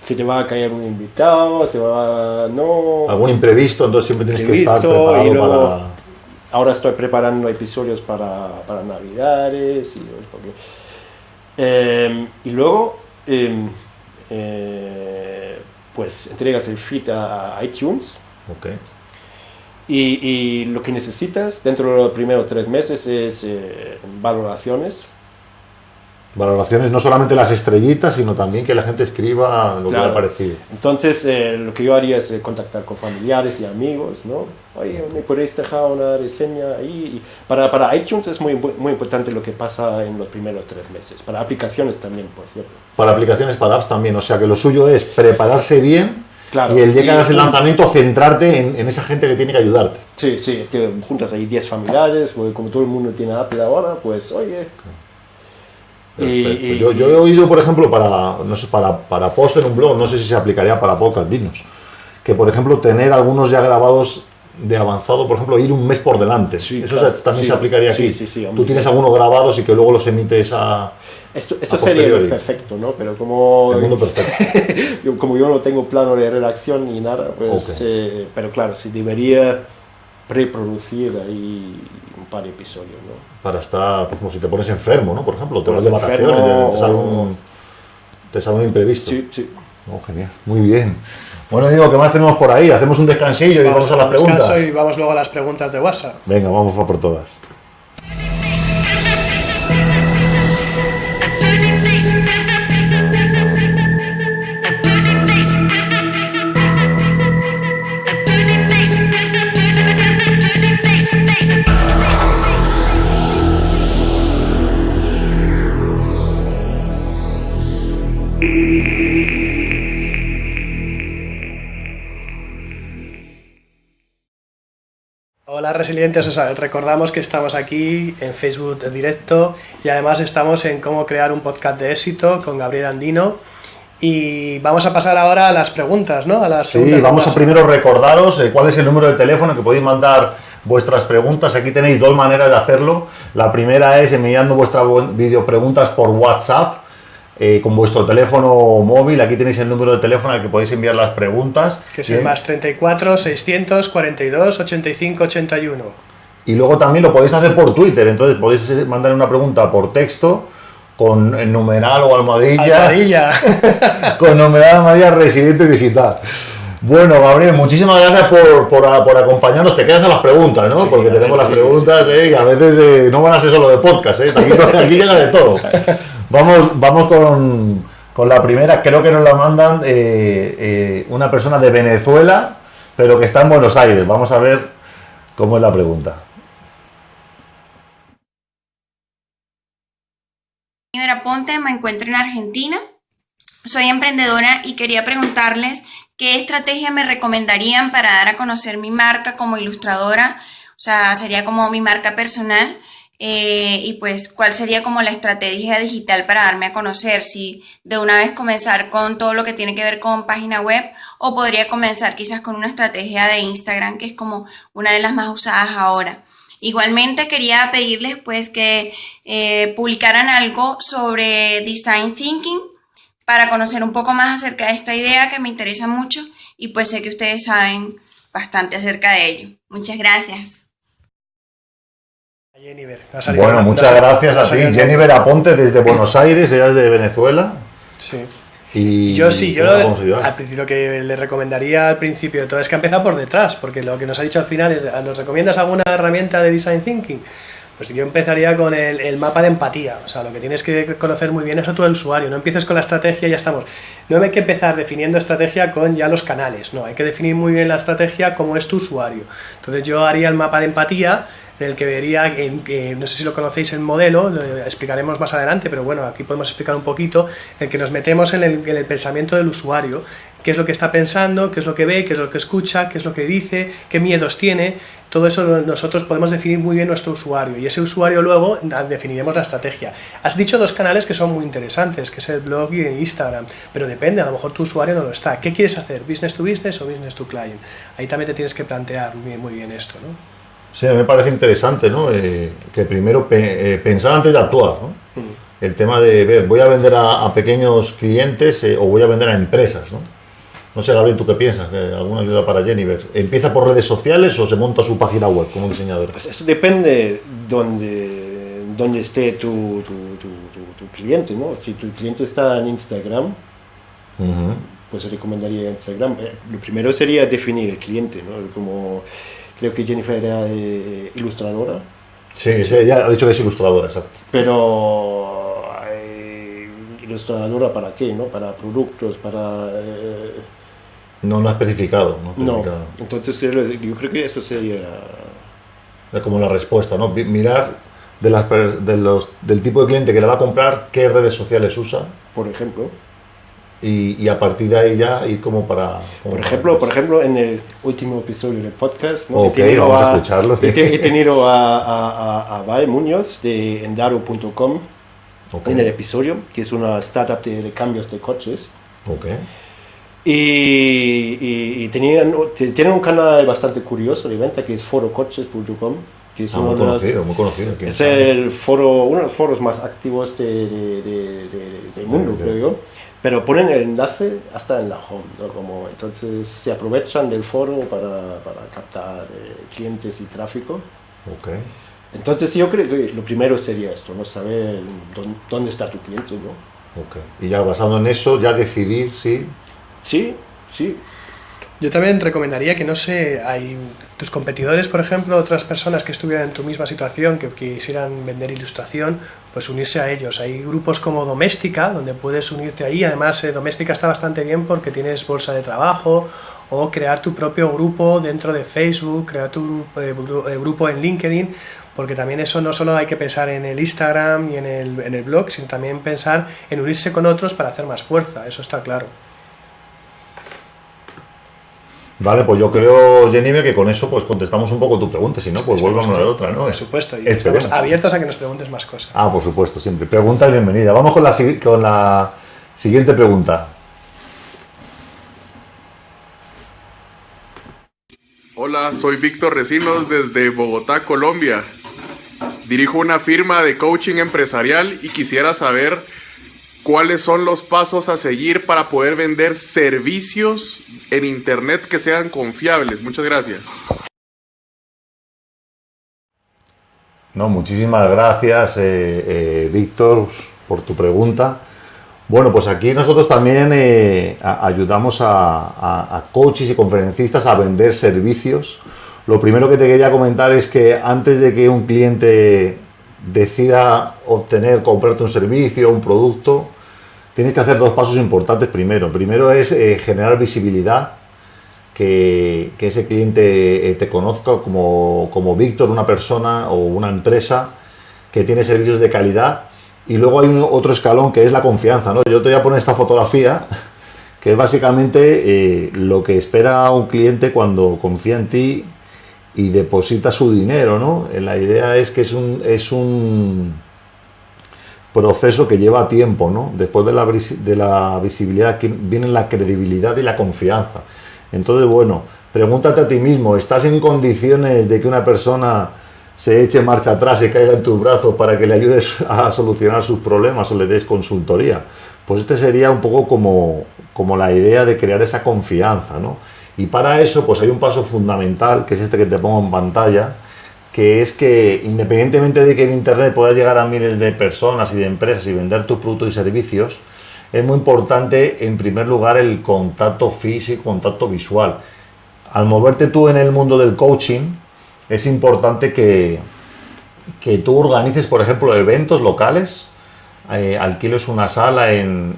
Si te va a caer un invitado, no... Algún imprevisto, entonces siempre tienes que estar preparado luego, para... Ahora estoy preparando episodios para Navidades. Y luego... pues entregas el feed a iTunes. Okay. Y lo que necesitas dentro de los primeros 3 meses es valoraciones. Valoraciones, no solamente las estrellitas, sino también que la gente escriba lo que le ha parecido. Entonces, lo que yo haría es contactar con familiares y amigos, ¿no? Oye, ¿me podéis dejar una reseña ahí? Y para iTunes es muy importante lo que pasa en los primeros 3 meses. Para aplicaciones también, por cierto. Para aplicaciones, para apps también. O sea que lo suyo es prepararse bien. Claro, y el día que hagas el lanzamiento, centrarte en esa gente que tiene que ayudarte. Sí, te juntas ahí 10 familiares, porque como todo el mundo tiene Apple ahora, pues oye. Perfecto. Yo he oído, por ejemplo, para post en un blog, no sé si se aplicaría para podcast, dinos, que por ejemplo tener algunos ya grabados de avanzado, por ejemplo, ir un mes por delante. Sí, eso claro, también se aplicaría aquí. Sí, tú tienes algunos grabados y que luego los emites a... Esto sería lo perfecto, ¿no? Pero como... El mundo perfecto. Como yo no tengo plano de redacción ni nada, pues... pero claro, se debería preproducir ahí un par de episodios, ¿no? Para estar, como si te pones enfermo, ¿no? Por ejemplo, te vas de vacaciones, te sale un imprevisto. Sí. Oh, genial, muy bien. Bueno, Diego, ¿qué más tenemos por ahí? Hacemos un descansillo y vamos a las preguntas. Y vamos luego a las preguntas de WhatsApp. Venga, vamos a por todas. Hola resilientes, recordamos que estamos aquí en Facebook en directo y además estamos en cómo crear un podcast de éxito con Gabriel Andino y vamos a pasar ahora a las preguntas, ¿no? Sí, vamos a primero recordaros cuál es el número de teléfono que podéis mandar vuestras preguntas. Aquí tenéis dos maneras de hacerlo. La primera es enviando vuestras videopreguntas por WhatsApp con vuestro teléfono móvil. Aquí tenéis el número de teléfono al que podéis enviar las preguntas. Que es el más 34 600 42 85 81. Y luego también lo podéis hacer por Twitter. Entonces podéis mandar una pregunta por texto con el numeral o almohadilla. Con numeral almohadilla Residente Digital. Bueno, Gabriel, muchísimas gracias por acompañarnos. Te quedas a las preguntas, ¿no? Sí, porque tenemos las preguntas y a veces no van a ser solo de podcast, aquí llega de todo. Vamos con la primera. Creo que nos la mandan una persona de Venezuela, pero que está en Buenos Aires. Vamos a ver cómo es la pregunta. Jennifer Aponte, me encuentro en Argentina. Soy emprendedora y quería preguntarles qué estrategia me recomendarían para dar a conocer mi marca como ilustradora. O sea, sería como mi marca personal. Y pues, ¿cuál sería como la estrategia digital para darme a conocer? Si de una vez comenzar con todo lo que tiene que ver con página web, o podría comenzar quizás con una estrategia de Instagram, que es como una de las más usadas ahora. Igualmente quería pedirles pues que publicaran algo sobre Design Thinking para conocer un poco más acerca de esta idea que me interesa mucho y pues sé que ustedes saben bastante acerca de ello. Muchas gracias. Jennifer, bueno, muchas gracias a ti, Jennifer Aponte desde Buenos Aires, ella es de Venezuela. Sí. Y yo al principio lo que le recomendaría al principio de todo es que ha empezado por detrás, porque lo que nos ha dicho al final es, ¿nos recomiendas alguna herramienta de Design Thinking? Pues yo empezaría con el mapa de empatía. O sea, lo que tienes que conocer muy bien es a tu usuario. No empieces con la estrategia y ya estamos. No hay que empezar definiendo estrategia con ya los canales. No, hay que definir muy bien la estrategia como es tu usuario. Entonces yo haría el mapa de empatía, en el que vería, no sé si lo conocéis el modelo, lo explicaremos más adelante, pero bueno, aquí podemos explicar un poquito, en el que nos metemos en el pensamiento del usuario. Qué es lo que está pensando, qué es lo que ve, qué es lo que escucha, qué es lo que dice, qué miedos tiene. Todo eso nosotros podemos definir muy bien nuestro usuario y ese usuario luego definiremos la estrategia. Has dicho dos canales que son muy interesantes, que es el blog y el Instagram, pero depende, a lo mejor tu usuario no lo está. ¿Qué quieres hacer? ¿Business to business o business to client? Ahí también te tienes que plantear muy bien esto, ¿no? Sí, a mí me parece interesante, ¿no? Que primero pensar antes de actuar, ¿no? El tema de ver, voy a vender a pequeños clientes o voy a vender a empresas, ¿no? No sé, Gabriel, ¿tú qué piensas? ¿Alguna ayuda para Jennifer? ¿Empieza por redes sociales o se monta su página web como diseñadora? Pues eso depende dónde esté tu cliente, ¿no? Si tu cliente está en Instagram, pues recomendaría Instagram. Lo primero sería definir el cliente, ¿no? Como creo que Jennifer era ilustradora. Sí, ella ha dicho que es ilustradora, exacto. Pero ilustradora para qué, ¿no? Para productos, para... No ha especificado. No, entonces yo creo que esto sería... Es como la respuesta, ¿no? Mirar del tipo de cliente que le va a comprar, qué redes sociales usa. Por ejemplo. Y a partir de ahí ya ir como para... Por ejemplo, en el último episodio del podcast, ¿no? Okay, vamos a escucharlo. Sí. He tenido a Bai Muñoz de Endaro.com en el episodio, que es una startup de cambios de coches. Okay. Y tienen un canal bastante curioso de venta que es forocoches.com, que es muy conocido. Es el foro, uno de los foros más activos del mundo, creo yo. Pero ponen el enlace hasta en la home, ¿no? Como, entonces se aprovechan del foro para captar clientes y tráfico. Okay. Entonces yo creo que lo primero sería esto, ¿no? Saber dónde está tu cliente, ¿no? Okay. Y ya basado en eso, ya decidir si... Sí. Yo también recomendaría que, no sé, hay tus competidores, por ejemplo, otras personas que estuvieran en tu misma situación, que quisieran vender ilustración, pues unirse a ellos. Hay grupos como Doméstica, donde puedes unirte ahí. Además, Doméstica está bastante bien porque tienes bolsa de trabajo, o crear tu propio grupo dentro de Facebook, crear tu grupo en LinkedIn, porque también eso no solo hay que pensar en el Instagram y en el blog, sino también pensar en unirse con otros para hacer más fuerza, eso está claro. Vale, pues yo creo, Jennifer, que con eso pues contestamos un poco tu pregunta. Si no, pues vuelvo a hablar de otra, ¿no? Por supuesto, y Este, estamos bueno. abiertos a que nos preguntes más cosas. Ah, por supuesto, siempre. Pregunta y bienvenida. Vamos con la siguiente pregunta. Hola, soy Víctor Recinos desde Bogotá, Colombia. Dirijo una firma de coaching empresarial y quisiera saber cuáles son los pasos a seguir para poder vender servicios en Internet que sean confiables. Muchas gracias. No, muchísimas gracias, Víctor, por tu pregunta. Bueno, pues aquí nosotros también ayudamos a coaches y conferencistas a vender servicios. Lo primero que te quería comentar es que antes de que un cliente decida comprarte un servicio, un producto, tienes que hacer dos pasos importantes primero. Primero es generar visibilidad, que ese cliente te conozca como Víctor, una persona o una empresa que tiene servicios de calidad. Y luego hay otro escalón que es la confianza, ¿no? Yo te voy a poner esta fotografía, que es básicamente lo que espera un cliente cuando confía en ti y deposita su dinero, ¿no? La idea es que es un proceso que lleva tiempo, ¿no? Después de la visibilidad viene la credibilidad y la confianza. Entonces, bueno, pregúntate a ti mismo, ¿estás en condiciones de que una persona se eche marcha atrás y caiga en tus brazos para que le ayudes a solucionar sus problemas o le des consultoría? Pues este sería un poco como la idea de crear esa confianza, ¿no? Y para eso pues hay un paso fundamental, que es este que te pongo en pantalla, que es que independientemente de que en Internet puedas llegar a miles de personas y de empresas y vender tus productos y servicios, es muy importante en primer lugar el contacto físico, contacto visual. Al moverte tú en el mundo del coaching, es importante que tú organices, por ejemplo, eventos locales, alquiles una sala en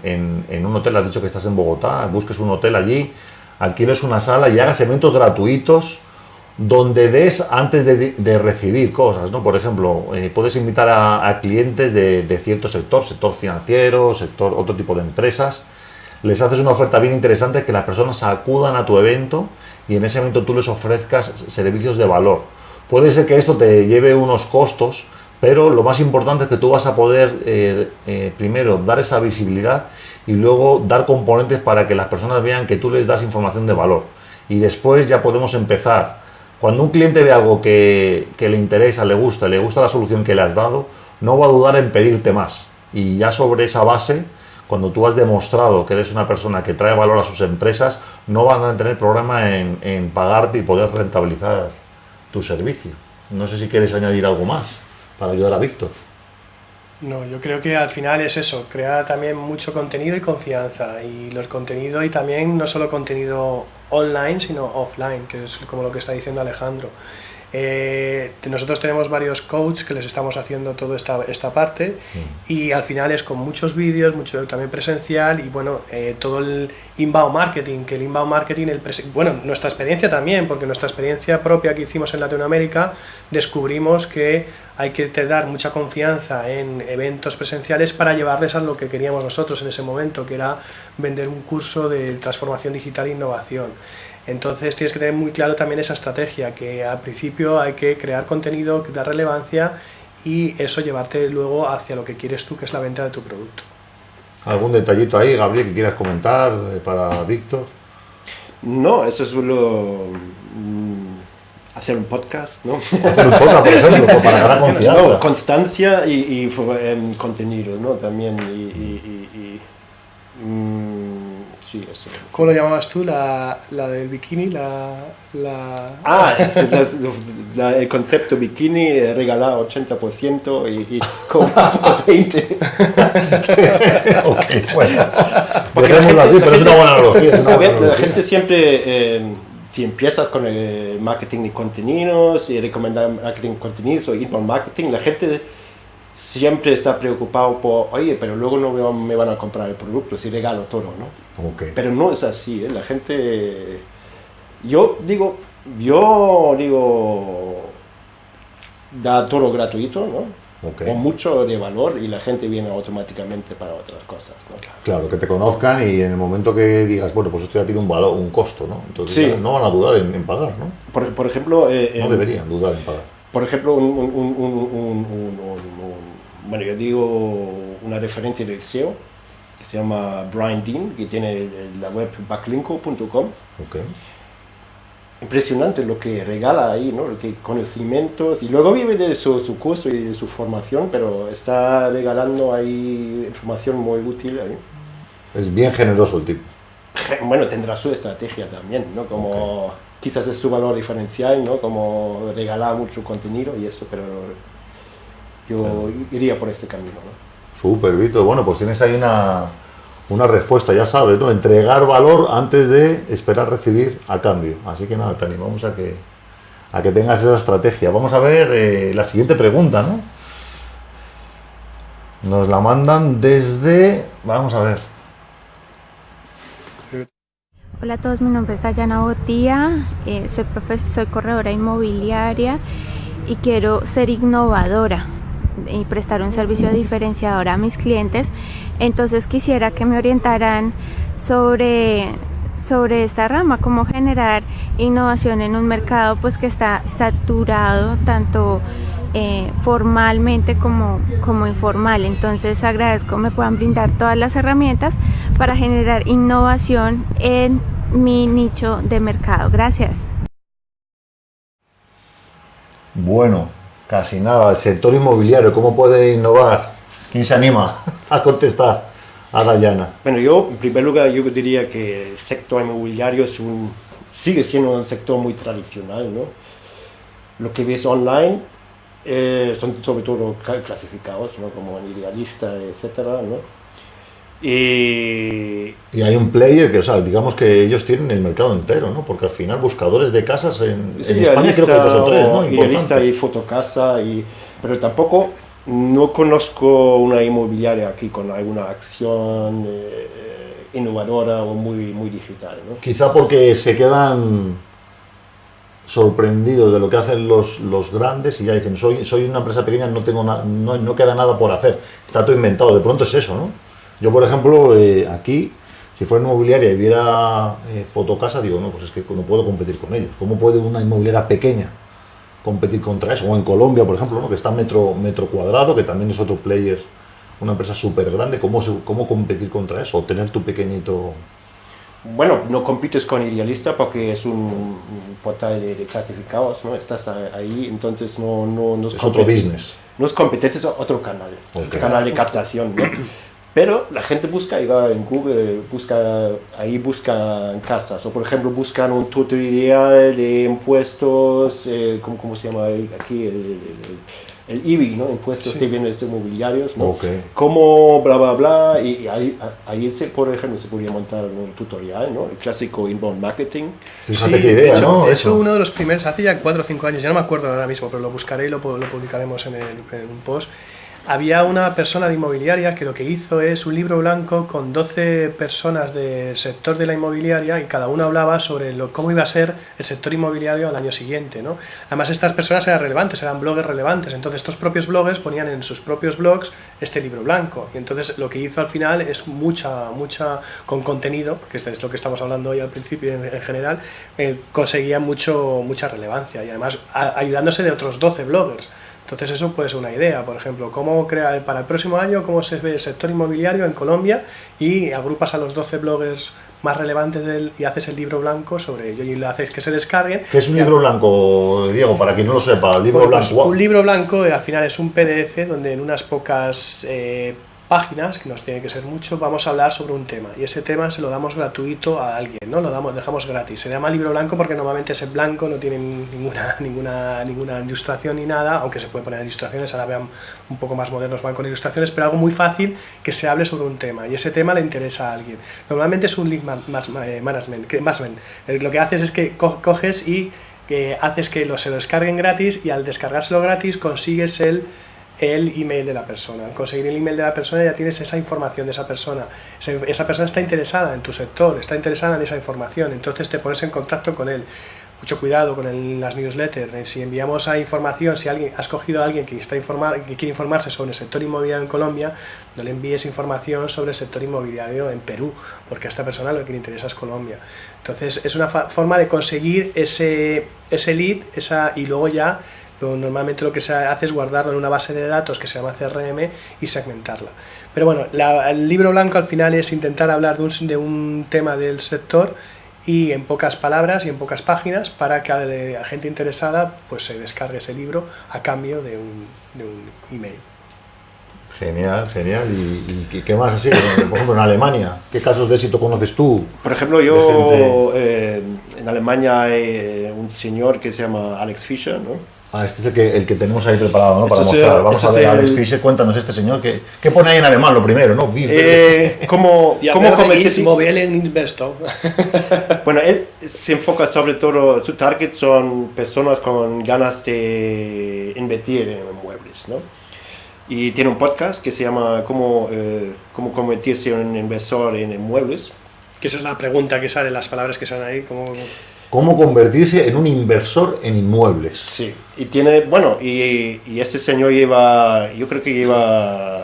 un hotel, has dicho que estás en Bogotá, busques un hotel allí, alquiles una sala y hagas eventos gratuitos donde des antes de recibir cosas, ¿no? Por ejemplo, puedes invitar a clientes de cierto sector financiero, otro tipo de empresas, les haces una oferta bien interesante, que las personas acudan a tu evento y en ese evento tú les ofrezcas servicios de valor. Puede ser que esto te lleve unos costos, pero lo más importante es que tú vas a poder primero dar esa visibilidad y luego dar componentes para que las personas vean que tú les das información de valor. Y después ya podemos empezar. Cuando un cliente ve algo que le interesa, le gusta la solución que le has dado, no va a dudar en pedirte más. Y ya sobre esa base, cuando tú has demostrado que eres una persona que trae valor a sus empresas, no van a tener problema en pagarte y poder rentabilizar tu servicio. No sé si quieres añadir algo más para ayudar a Víctor. No, yo creo que al final es eso, crear también mucho contenido y confianza. Y los contenidos, y también no solo contenido online, sino offline, que es como lo que está diciendo Alejandro. Nosotros tenemos varios coaches que les estamos haciendo toda esta parte y al final es con muchos vídeos, mucho también presencial y bueno, todo el inbound marketing, que el inbound marketing, bueno, nuestra experiencia también, porque nuestra experiencia propia que hicimos en Latinoamérica, descubrimos que hay que dar mucha confianza en eventos presenciales para llevarles a lo que queríamos nosotros en ese momento, que era vender un curso de transformación digital e innovación. Entonces tienes que tener muy claro también esa estrategia, que al principio hay que crear contenido, dar relevancia y eso llevarte luego hacia lo que quieres tú, que es la venta de tu producto. ¿Algún detallito ahí, Gabriel, que quieras comentar para Víctor? No, eso es hacer un podcast, ¿no? Hacer un podcast, por ejemplo, para ganar confianza. No, constancia y contenido, ¿no? También sí, eso. ¿Cómo lo llamabas tú? La del bikini, el concepto bikini, regalar 80% y cobrar por 20%. Ok, bueno. Dejémoslo así, pero es una buena analogía. La gente siempre, si empiezas con el marketing de contenidos y recomendar marketing de contenidos o inbound marketing, la gente siempre está preocupado por, oye, pero luego no me van a comprar el producto si regalo todo, ¿no? Okay. Pero no es así, ¿eh? La gente, yo digo, da todo gratuito, ¿no? Ok. o mucho de valor y la gente viene automáticamente para otras cosas, ¿no? Claro, que te conozcan y en el momento que digas, bueno, pues esto ya tiene un valor, un costo, ¿no? Entonces Sí. ya no van a dudar en pagar, ¿no? Por ejemplo, No deberían dudar en pagar. por ejemplo, bueno, yo digo una referencia del SEO que se llama Brian Dean, que tiene la web backlinko.com. Ok. Impresionante lo que regala ahí, ¿no? Lo que conocimientos, y luego vive de su curso y de su formación, pero está regalando ahí información muy útil ahí. Es bien generoso el tipo. Bueno, tendrá su estrategia también, ¿no? Como quizás es su valor diferencial, ¿no? Como regalar mucho contenido y eso, pero yo iría por este camino, ¿no? Súper, Víctor. Bueno, pues tienes ahí una respuesta, ya sabes, ¿no? Entregar valor antes de esperar recibir a cambio. Así que nada, te animamos a que tengas esa estrategia. Vamos a ver la siguiente pregunta, ¿no? Nos la mandan desde... Vamos a ver. Hola a todos, mi nombre es Dayana Botía, soy corredora inmobiliaria y quiero ser innovadora y prestar un servicio diferenciador a mis clientes. Entonces quisiera que me orientaran sobre esta rama, cómo generar innovación en un mercado pues que está saturado tanto formalmente como informal. Entonces agradezco me puedan brindar todas las herramientas para generar innovación en mi nicho de mercado. Gracias. Bueno, casi nada. El sector inmobiliario, ¿cómo puede innovar? ¿Quién se anima a contestar a Dayana? Bueno, yo en primer lugar yo diría que el sector inmobiliario sigue siendo un sector muy tradicional, ¿no? Lo que ves online son sobre todo clasificados, ¿no? Como Idealista, etcétera, ¿no? Y hay un player que, o sea, digamos que ellos tienen el mercado entero, ¿no? Porque al final buscadores de casas en España creo que hay 2 o 3, ¿no? Idealista y Fotocasa, pero tampoco no conozco una inmobiliaria aquí con alguna acción innovadora o muy digital, ¿no? Quizá porque se quedan sorprendidos de lo que hacen los grandes y ya dicen, soy una empresa pequeña, no queda nada por hacer, está todo inventado. De pronto es eso, ¿no? Yo, por ejemplo, aquí, si fuera inmobiliaria y viera Fotocasa, digo, no, pues es que no puedo competir con ellos. ¿Cómo puede una inmobiliaria pequeña competir contra eso? O en Colombia, por ejemplo, ¿no? Que está Metro Cuadrado, que también es otro player, una empresa súper grande. ¿Cómo competir contra eso? O tener tu pequeñito... Bueno, no compites con Idealista porque es un portal de clasificados, ¿no? Estás ahí, entonces no es otro business. No es competencia, es otro canal, Okay. Canal de captación, ¿no? Pero la gente busca y va en Google, buscan casas, o por ejemplo buscan un tutorial de impuestos, ¿cómo se llama aquí? El IBI, ¿no? Impuestos de bienes inmobiliarios, ¿no? Okay. Como bla bla bla, y ahí por ejemplo se podría montar un tutorial, ¿no? El clásico inbound marketing. Fíjate qué idea, ¿no? Eso uno de los primeros, hace ya 4 o 5 años, ya no me acuerdo ahora mismo, pero lo buscaré y lo publicaremos en un post. Había una persona de inmobiliaria que lo que hizo es un libro blanco con 12 personas del sector de la inmobiliaria y cada uno hablaba sobre cómo iba a ser el sector inmobiliario al año siguiente, ¿no? Además estas personas eran relevantes, eran bloggers relevantes, entonces estos propios bloggers ponían en sus propios blogs este libro blanco y entonces lo que hizo al final es mucha con contenido, que es lo que estamos hablando hoy al principio en general, conseguía mucha relevancia y además ayudándose de otros 12 bloggers. Entonces eso puede ser una idea, por ejemplo, cómo crear para el próximo año, cómo se ve el sector inmobiliario en Colombia y agrupas a los 12 bloggers más relevantes y haces el libro blanco sobre ello y le haces que se descarguen. ¿Qué es un libro blanco, Diego? Para quien no lo sepa, el libro blanco. Pues un libro blanco al final es un PDF donde en unas pocas páginas, que nos tiene que ser mucho, vamos a hablar sobre un tema y ese tema se lo damos gratuito a alguien, ¿no? Dejamos gratis. Se llama libro blanco porque normalmente ese blanco no tiene ninguna ilustración ni nada, aunque se puede poner ilustraciones, ahora vean un poco más modernos van con ilustraciones, pero algo muy fácil que se hable sobre un tema y ese tema le interesa a alguien. Normalmente es un link management. Lo que haces es que coges y haces que se lo descarguen gratis y al descargárselo gratis consigues el email de la persona. Al conseguir el email de la persona ya tienes esa información de esa persona. Esa persona está interesada en tu sector, está interesada en esa información, entonces te pones en contacto con él. mucho cuidado con las newsletters. Si enviamos a información, si has cogido a alguien que quiere informarse sobre el sector inmobiliario en Colombia, no le envíes información sobre el sector inmobiliario en Perú, porque a esta persona lo que le interesa es Colombia. Entonces es una forma de conseguir ese lead, y luego ya normalmente lo que se hace es guardarlo en una base de datos que se llama CRM y segmentarla. Pero bueno, el libro blanco al final es intentar hablar de un tema del sector y en pocas palabras y en pocas páginas, para que a gente interesada pues se descargue ese libro a cambio de un email. Genial. ¿Y qué más así? Por ejemplo, en Alemania, ¿qué casos de éxito conoces tú? Por ejemplo, yo en Alemania hay un señor que se llama Alex Fischer, ¿no? Este es el que tenemos ahí preparado, ¿no? Para Eso mostrar. Vamos a ver, Alex Fischer, cuéntanos este señor. ¿Qué pone ahí en alemán lo primero, no? ¿Cómo convertirse? Investor. Bueno, él se enfoca sobre todo, su target son personas con ganas de invertir en muebles, ¿no? Y tiene un podcast que se llama ¿Cómo convertirse en un inversor en muebles? Que esa es la pregunta que sale, las palabras que salen ahí. ¿Cómo convertirse en un inversor en inmuebles? Sí, y tiene, y este señor yo creo que lleva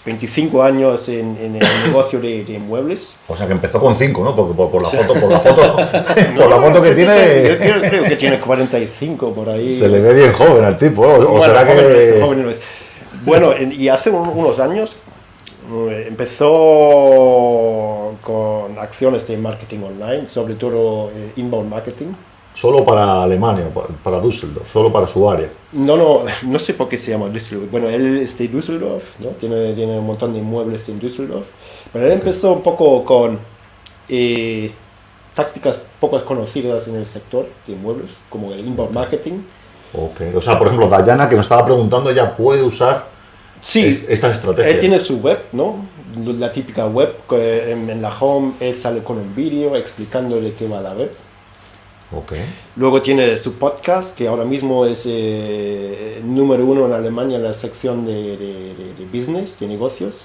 25 años en el negocio de inmuebles. O sea que empezó con 5, ¿no? Porque por la foto que tiene... Yo creo que tiene 45 por ahí. Se le ve bien joven al tipo, ¿o será que...? Joven no es. Bueno, y hace unos años empezó con acciones de marketing online, sobre todo inbound marketing. Solo para Alemania, para Düsseldorf, solo para su área. No sé por qué se llama Düsseldorf. Bueno, él es de Düsseldorf, ¿no? Tiene un montón de inmuebles en Düsseldorf. Pero él empezó un poco con tácticas poco conocidas en el sector de inmuebles, como el inbound marketing. Ok, o sea, por ejemplo, Dayana, que nos estaba preguntando, ella puede usar estas estrategias. Él tiene su web, ¿no? La típica web, que en la home él sale con un vídeo explicando de qué va la web. Okay. Luego tiene su podcast, que ahora mismo es número 1 en Alemania en la sección de business, de negocios.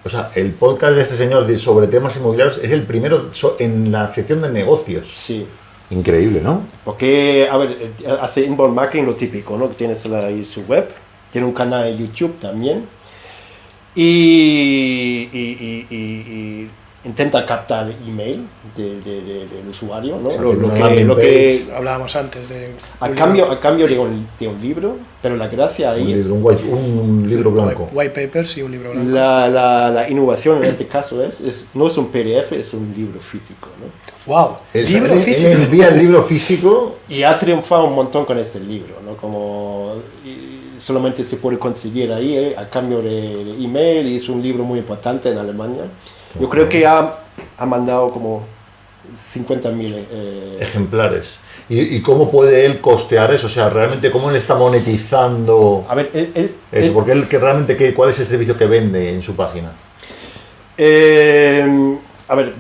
O sea, el podcast de este señor sobre temas inmobiliarios es el primero en la sección de negocios. Sí. Increíble, ¿no? Porque, a ver, hace inbound marketing lo típico, ¿no? Tienes ahí su web, tiene un canal de YouTube también. Y intenta captar email del usuario, ¿no? O sea, lo que hablábamos antes de... a cambio de un libro, pero la gracia ahí es... Un libro blanco. White papers y un libro blanco. La innovación en este caso no es un PDF, es un libro físico, ¿no? ¡Wow! ¿Libro físico? Él envía el libro físico. Y ha triunfado un montón con este libro, ¿no? Solamente se puede conseguir ahí a cambio de email, y es un libro muy importante en Alemania. Yo creo que ha mandado como 50.000 ejemplares. ¿Y cómo puede él costear eso? O sea, realmente cómo él está monetizando. A ver, eso, porque él realmente ¿cuál es el servicio que vende en su página? A ver,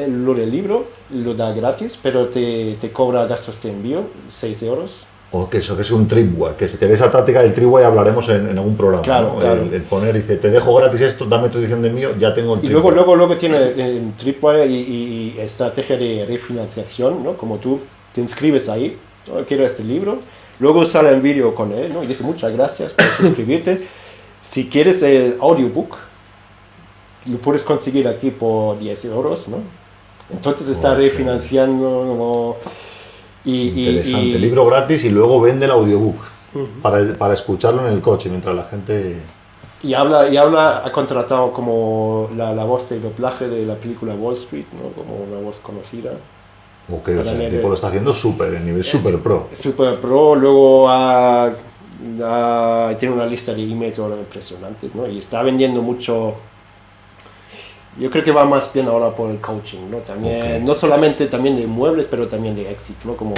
lo del libro lo da gratis, pero te cobra gastos de envío, 6 euros. O que eso, que es un tripwire, que de esa táctica del tripwire hablaremos en algún programa. Claro, ¿no? claro. El poner, dice, te dejo gratis esto, dame tu edición del mío, ya tengo el tripwire. Y luego tiene tripwire y estrategia de refinanciación, ¿no? Como tú te inscribes ahí, ¿no? Quiero este libro, luego sale el vídeo con él, ¿no? Y dice muchas gracias por suscribirte. Si quieres el audiobook, lo puedes conseguir aquí por 10 euros, ¿no? Entonces está refinanciando como... Interesante, libro gratis y luego vende el audiobook para escucharlo en el coche mientras la gente... Y ha contratado como la voz de doblaje de la película Wall Street, ¿no? Como una voz conocida. Ok, o sea, el tipo lo está haciendo el nivel super pro. Super pro, luego tiene una lista de emails ahora impresionantes, ¿no? Y está vendiendo mucho... Yo creo que va más bien ahora por el coaching, ¿no? También, no solamente también de muebles, pero también de éxito, ¿no? Como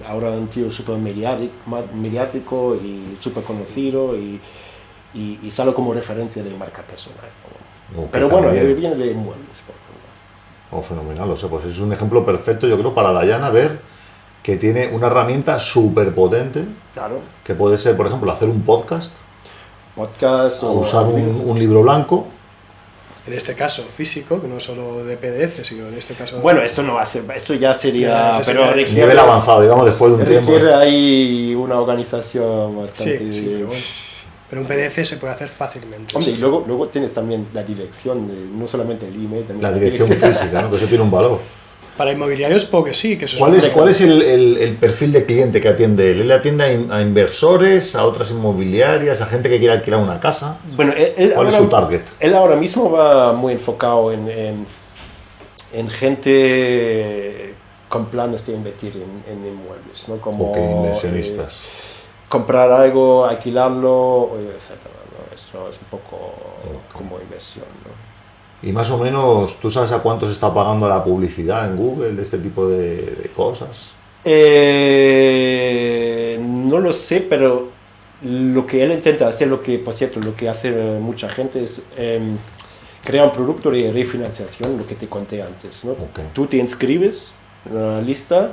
ahora un tío súper mediático y súper conocido y sale como referencia de marca personal, ¿no? Pero bueno, viene de muebles. Fenomenal, o sea, pues es un ejemplo perfecto, yo creo, para Dayana ver que tiene una herramienta súper potente, claro, que puede ser, por ejemplo, hacer un podcast o usar un libro blanco. En este caso físico, que no solo de PDF, sino en este caso... Bueno, esto no hace, esto ya sería... Ya, pero sería Nivel avanzado, digamos, después de un tiempo. requiere ahí una organización bastante... Sí, pero bueno. Pero un PDF se puede hacer fácilmente. Hombre, y luego tienes también la dirección, no solamente el email, también La dirección física, ¿no? Que eso tiene un valor. Para inmobiliarios, puedo que sí. Que eso ¿Cuál es el perfil de cliente que atiende él? ¿Él atiende a inversores, a otras inmobiliarias, a gente que quiere alquilar una casa? Bueno, ¿Cuál es su target? Él ahora mismo va muy enfocado en gente con planes de invertir en inmuebles, ¿no? Como inversionistas. Comprar algo, alquilarlo, etc., ¿no? Eso es un poco como inversión, ¿no? Y más o menos, ¿tú sabes a cuánto se está pagando la publicidad en Google de este tipo de cosas? No lo sé, pero lo que él intenta hacer, por cierto, lo que hace mucha gente es crear un producto de refinanciación, lo que te conté antes, ¿no? Okay. Tú te inscribes en una lista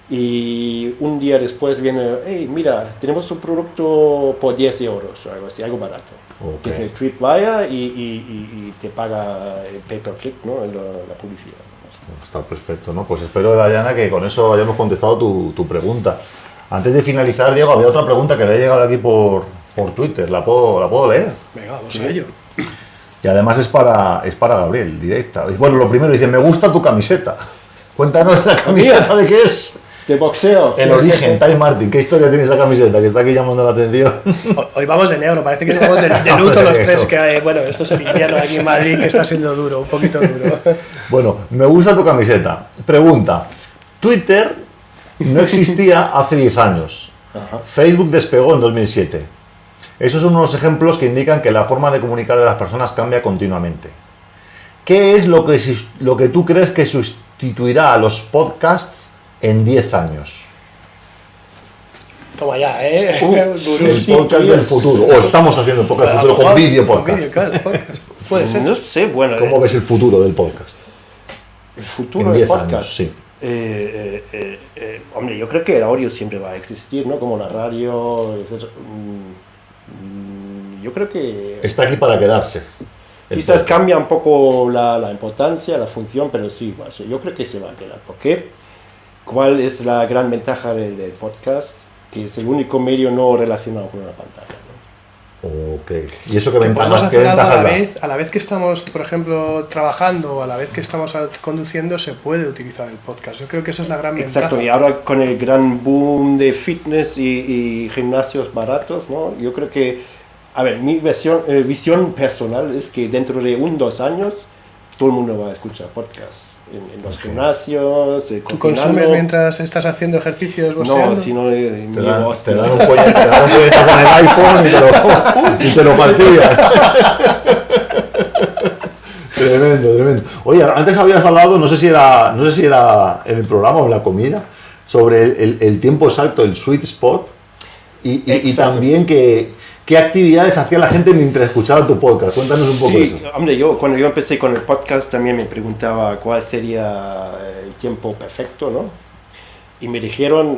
y un día después viene, hey, mira, tenemos un producto por 10 euros, algo así, algo barato. Okay. Que es el Tripwire y te paga el pay-per-click, ¿no? La publicidad. Está perfecto, ¿no? Pues espero, Dayana, que con eso hayamos contestado tu pregunta. Antes de finalizar, Diego, había otra pregunta que le ha llegado aquí por Twitter. ¿La puedo leer? Venga, vamos a ello. Y además es para Gabriel, directa. Bueno, lo primero, dice, me gusta tu camiseta. Cuéntanos la camiseta de qué es. De boxeo. El origen, Ty Martin. ¿Qué historia tiene esa camiseta que está aquí llamando la atención? Hoy vamos de negro, parece que vamos de luto los tres. Que hay, bueno, esto es el invierno aquí en Madrid, que está siendo duro, un poquito duro. Bueno, me gusta tu camiseta. Pregunta, Twitter no existía hace 10 años. Ajá. Facebook despegó en 2007. Esos son unos ejemplos que indican que la forma de comunicar de las personas cambia continuamente. ¿Qué es lo que tú crees que sustituirá a los podcasts en 10 años? Toma ya, ¿eh? El podcast del futuro. O estamos haciendo el podcast del futuro con vídeo podcast. Puede ser. No sé, bueno. ¿Cómo ves el futuro del podcast? El futuro En del 10 podcast. años, sí. Hombre, yo creo que el audio siempre va a existir, ¿no? Como la radio, etc. Yo creo que... Está aquí para quedarse. Quizás cambia un poco la importancia, la función, pero sí, bueno, yo creo que se va a quedar. ¿Por qué? ¿Cuál es la gran ventaja del podcast? Que es el único medio no relacionado con una pantalla, ¿no? Ok. ¿Y eso qué Podemos ventajas hacer algo da? a la vez que estamos, por ejemplo, trabajando o a la vez que estamos conduciendo, se puede utilizar el podcast. Yo creo que esa es la gran ventaja. Exacto, y ahora con el gran boom de fitness y gimnasios baratos, ¿no? Yo creo que, a ver, mi visión personal es que dentro de 2 años todo el mundo va a escuchar podcasts. En los gimnasios, ¿Tú consumes mientras estás haciendo ejercicios boxeando? No, si no Te dan un puñetazo con el iPhone y te lo fastidias. Tremendo. Oye, antes habías hablado, no sé si era en el programa o en la comida, sobre el tiempo exacto, el sweet spot, y también ¿qué actividades hacía la gente mientras escuchaba tu podcast? Cuéntanos un poco eso. Hombre, cuando yo empecé con el podcast también me preguntaba cuál sería el tiempo perfecto, ¿no? Y me dijeron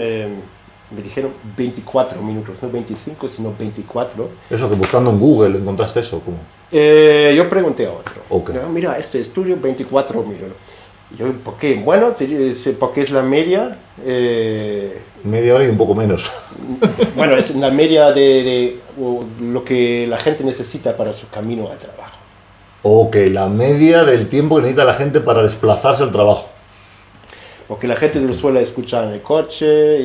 24 minutos, no 25, sino 24. Eso, que buscando en Google encontraste eso, ¿cómo? Yo pregunté a otro. Okay. No, mira, este estudio 24 minutos. Yo, ¿por qué? Bueno, porque es la media. Media hora y un poco menos. Bueno, es la media de lo que la gente necesita para su camino al trabajo. Ok, la media del tiempo que necesita la gente para desplazarse al trabajo. Porque la gente lo suele escuchar en el coche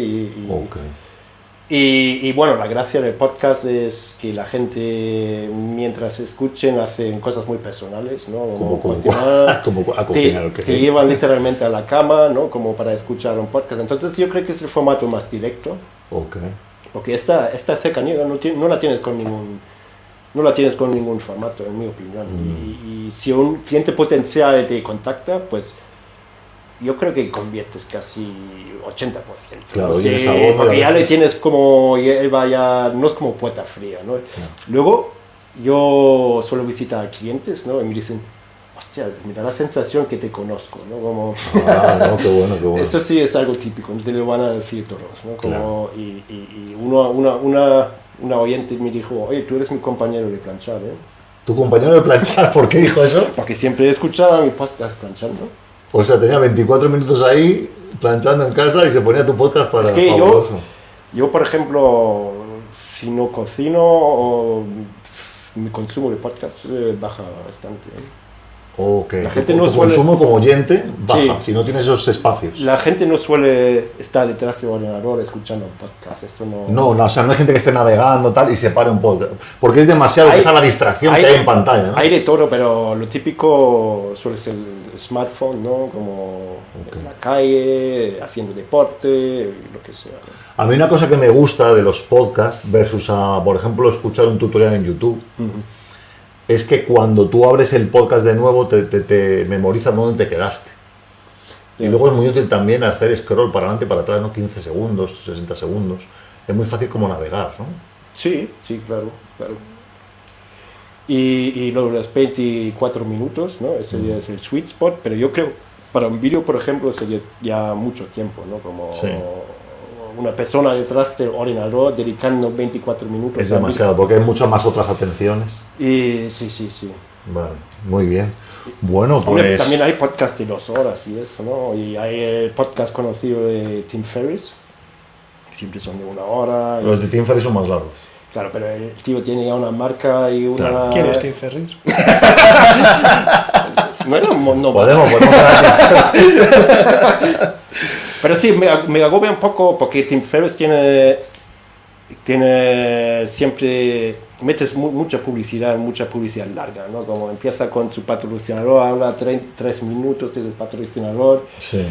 y bueno, la gracia del podcast es que la gente mientras escuchen hacen cosas muy personales, ¿no? Como cocinar, okay. te llevan literalmente a la cama, ¿no? Como para escuchar un podcast. Entonces yo creo que es el formato más directo. Okay. Porque esta cercanía no la tienes con ningún formato, en mi opinión. Y si un cliente potencial te contacta, pues yo creo que conviertes casi 80%. Claro, ¿no? y esa voz, porque ya le tienes como, él vaya, no es como puerta fría, ¿no? Claro. Luego, yo suelo visitar a clientes, ¿no? Y me dicen, hostia, me da la sensación que te conozco, ¿no? Como, no, qué bueno. Esto sí es algo típico, no te lo van a decir todos, ¿no? Como, claro. Y una oyente me dijo, oye, tú eres mi compañero de planchar, ¿eh? ¿Tu compañero de planchar por qué dijo eso? Porque siempre escuchaba mi podcast planchando. O sea, tenía 24 minutos ahí planchando en casa y se ponía tu podcast para... Es que fabuloso. yo, por ejemplo, si no cocino, mi consumo de podcast baja bastante. Ok, La gente tu no suele- consumo como oyente baja, Sí. si no tienes esos espacios. La gente no suele estar detrás del ordenador escuchando podcast. Esto no... No, o sea, no hay gente que esté navegando tal y se pare un podcast. Porque es demasiado quizá la distracción que hay en pantalla, ¿no? Hay de todo, pero lo típico suele ser el smartphone, ¿no? Como en la calle, haciendo deporte, lo que sea. A mí una cosa que me gusta de los podcasts versus a, por ejemplo, escuchar un tutorial en YouTube, es que cuando tú abres el podcast de nuevo te memoriza dónde te quedaste. Y luego es muy útil también hacer scroll para adelante y para atrás, ¿no? 15 segundos, 60 segundos. Es muy fácil como navegar, ¿no? Sí, claro. Y luego los 24 minutos, ¿no? Ese ya es el sweet spot, pero yo creo, para un vídeo, por ejemplo, sería ya mucho tiempo, ¿no? Como Sí. una persona detrás del ordenador dedicando 24 minutos. Es al demasiado, porque hay muchas más otras atenciones. vídeo. Y sí. Vale, muy bien. Bueno, Hombre, pues... también hay podcast de 2 horas y eso, ¿no? Y hay el podcast conocido de Tim Ferriss, que siempre son de 1 hora. Los de Tim Ferriss son más largos. Claro, pero el tío tiene ya una marca y una... Claro. ¿Quién es Tim Ferriss? No, Podemos Pero sí, me agobia un poco porque Tim Ferriss tiene siempre, metes mucha publicidad larga, ¿no? Como empieza con su patrocinador, habla 3 minutos de su patrocinador. Sí.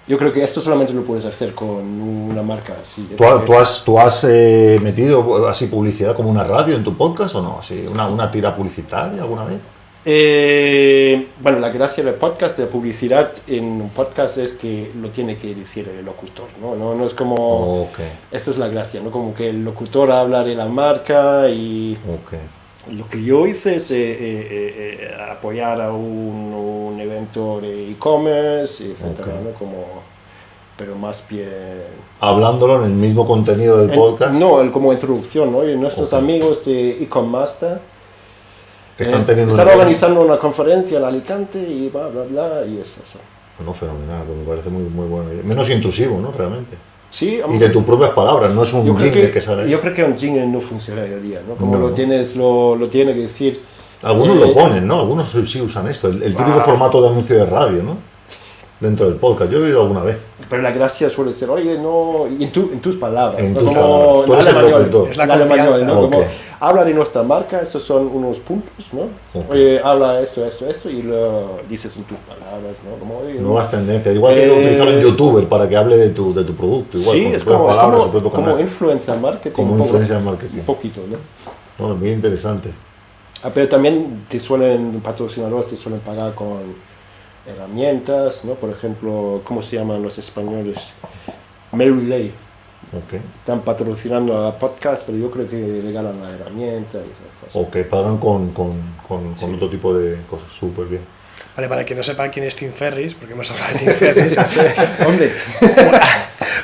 Yo creo que esto solamente lo puedes hacer con una marca así. ¿Tú has metido así publicidad como una radio en tu podcast o no? Así, una tira publicitaria alguna vez. Bueno, la gracia del podcast, de la publicidad en un podcast es que lo tiene que decir el locutor, ¿no? No es como... Ok. Eso es la gracia, ¿no? Como que el locutor habla de la marca y... Ok. Lo que yo hice es apoyar a un evento de e-commerce, etcétera, Ok. ¿no? Pero más bien... Hablándolo en el mismo contenido del podcast. No, como introducción, ¿no? Y nuestros Ok. amigos de e-commerce Master Están organizando una conferencia en Alicante y bla, y es eso. Bueno, fenomenal, me parece muy, muy bueno. Menos intrusivo, ¿no? Realmente. Sí, Y de tus propias palabras, no es un jingle que sale ahí. yo creo que un jingle no funciona hoy en día, ¿no? Como No. lo tiene que decir... Algunos lo ponen, ¿no? Algunos sí usan esto, el típico formato de anuncio de radio, ¿no? Dentro del podcast, yo he oído alguna vez. Pero la gracia suele ser, oye, no, y en tus palabras. En ¿no? tus Como palabras. Tú eres el alemán, locutor. Es la en alemán, confianza. ¿no? Como Ok. habla de nuestra marca, estos son unos puntos, ¿no? Ok. Oye, habla esto, y lo dices en tus palabras, ¿no? Como, oye, Nuevas tendencias. Igual que utilizar un youtuber para que hable de tu producto. Igual, sí, con es sus propias como, palabras, su propio como canal. influencer marketing. Como un poco, influencer marketing. Un poquito, ¿no? No, muy interesante. Pero también patrocinadores te suelen pagar con herramientas, ¿no? Por ejemplo, ¿cómo se llaman los españoles? Mary Lay. Ok. Están patrocinando a podcast, pero yo creo que regalan la herramienta y esas cosas. O que pagan con otro tipo de cosas. Súper bien. Vale, para quien no sepa quién es Tim Ferriss, porque hemos hablado de Tim Ferriss, Hombre,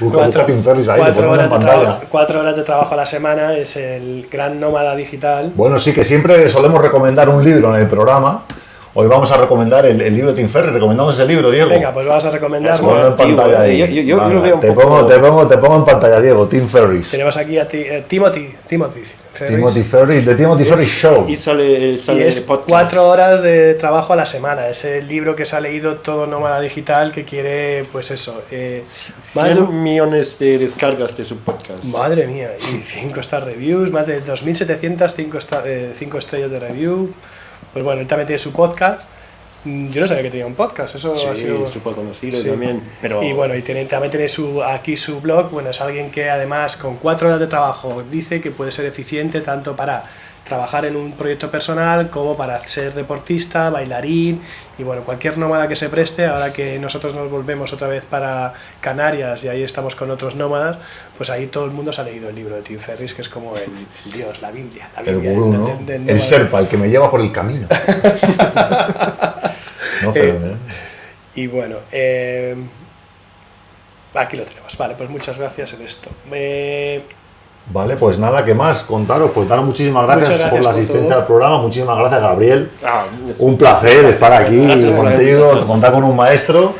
Busca Tim Ferriss ahí, te 4 ponemos en pantalla. 4 horas de trabajo a la semana, es el gran nómada digital. Bueno, sí, que siempre solemos recomendar un libro en el programa. Hoy vamos a recomendar el libro de Tim Ferriss. ¿Recomendamos el libro, Diego? Venga, pues vamos a recomendarlo. Ponlo en pantalla ahí. Yo lo veo un te poco- pongo en pantalla, Diego. Tim Ferriss. Tenemos aquí a Timothy Ferriss. Timothy Ferriss, The Timothy Ferriss Show. y sale Y el es podcast. 4 horas de trabajo a la semana. Es el libro que se ha leído todo nómada digital que quiere, pues eso. Más de 100 millones de descargas de su podcast. Madre mía, y 5-star reviews, más de 2.700 5 estrellas de review. Pues bueno, él también tiene su podcast. Yo no sabía que tenía un podcast, eso Sí, ha sido... súper conocido Sí. también. Pero Y bueno, y también tiene aquí su blog. Bueno, es alguien que además con 4 horas de trabajo dice que puede ser eficiente tanto para trabajar en un proyecto personal como para ser deportista, bailarín y bueno, cualquier nómada que se preste. Ahora que nosotros nos volvemos otra vez para Canarias y ahí estamos con otros nómadas, pues ahí todo el mundo se ha leído el libro de Tim Ferriss, que es como el Dios, la Biblia El gurú, ¿no? del El nómada. Sherpa, el que me lleva por el camino. No, fenomenal. Y bueno, aquí lo tenemos. Vale, pues muchas gracias en esto. Vale, pues nada, ¿qué más? Contaros, pues daros muchísimas gracias por la asistencia todo. al programa, muchísimas gracias, Gabriel. Ah, Un placer estar aquí Gracias por la contigo, invitación. contar con un maestro.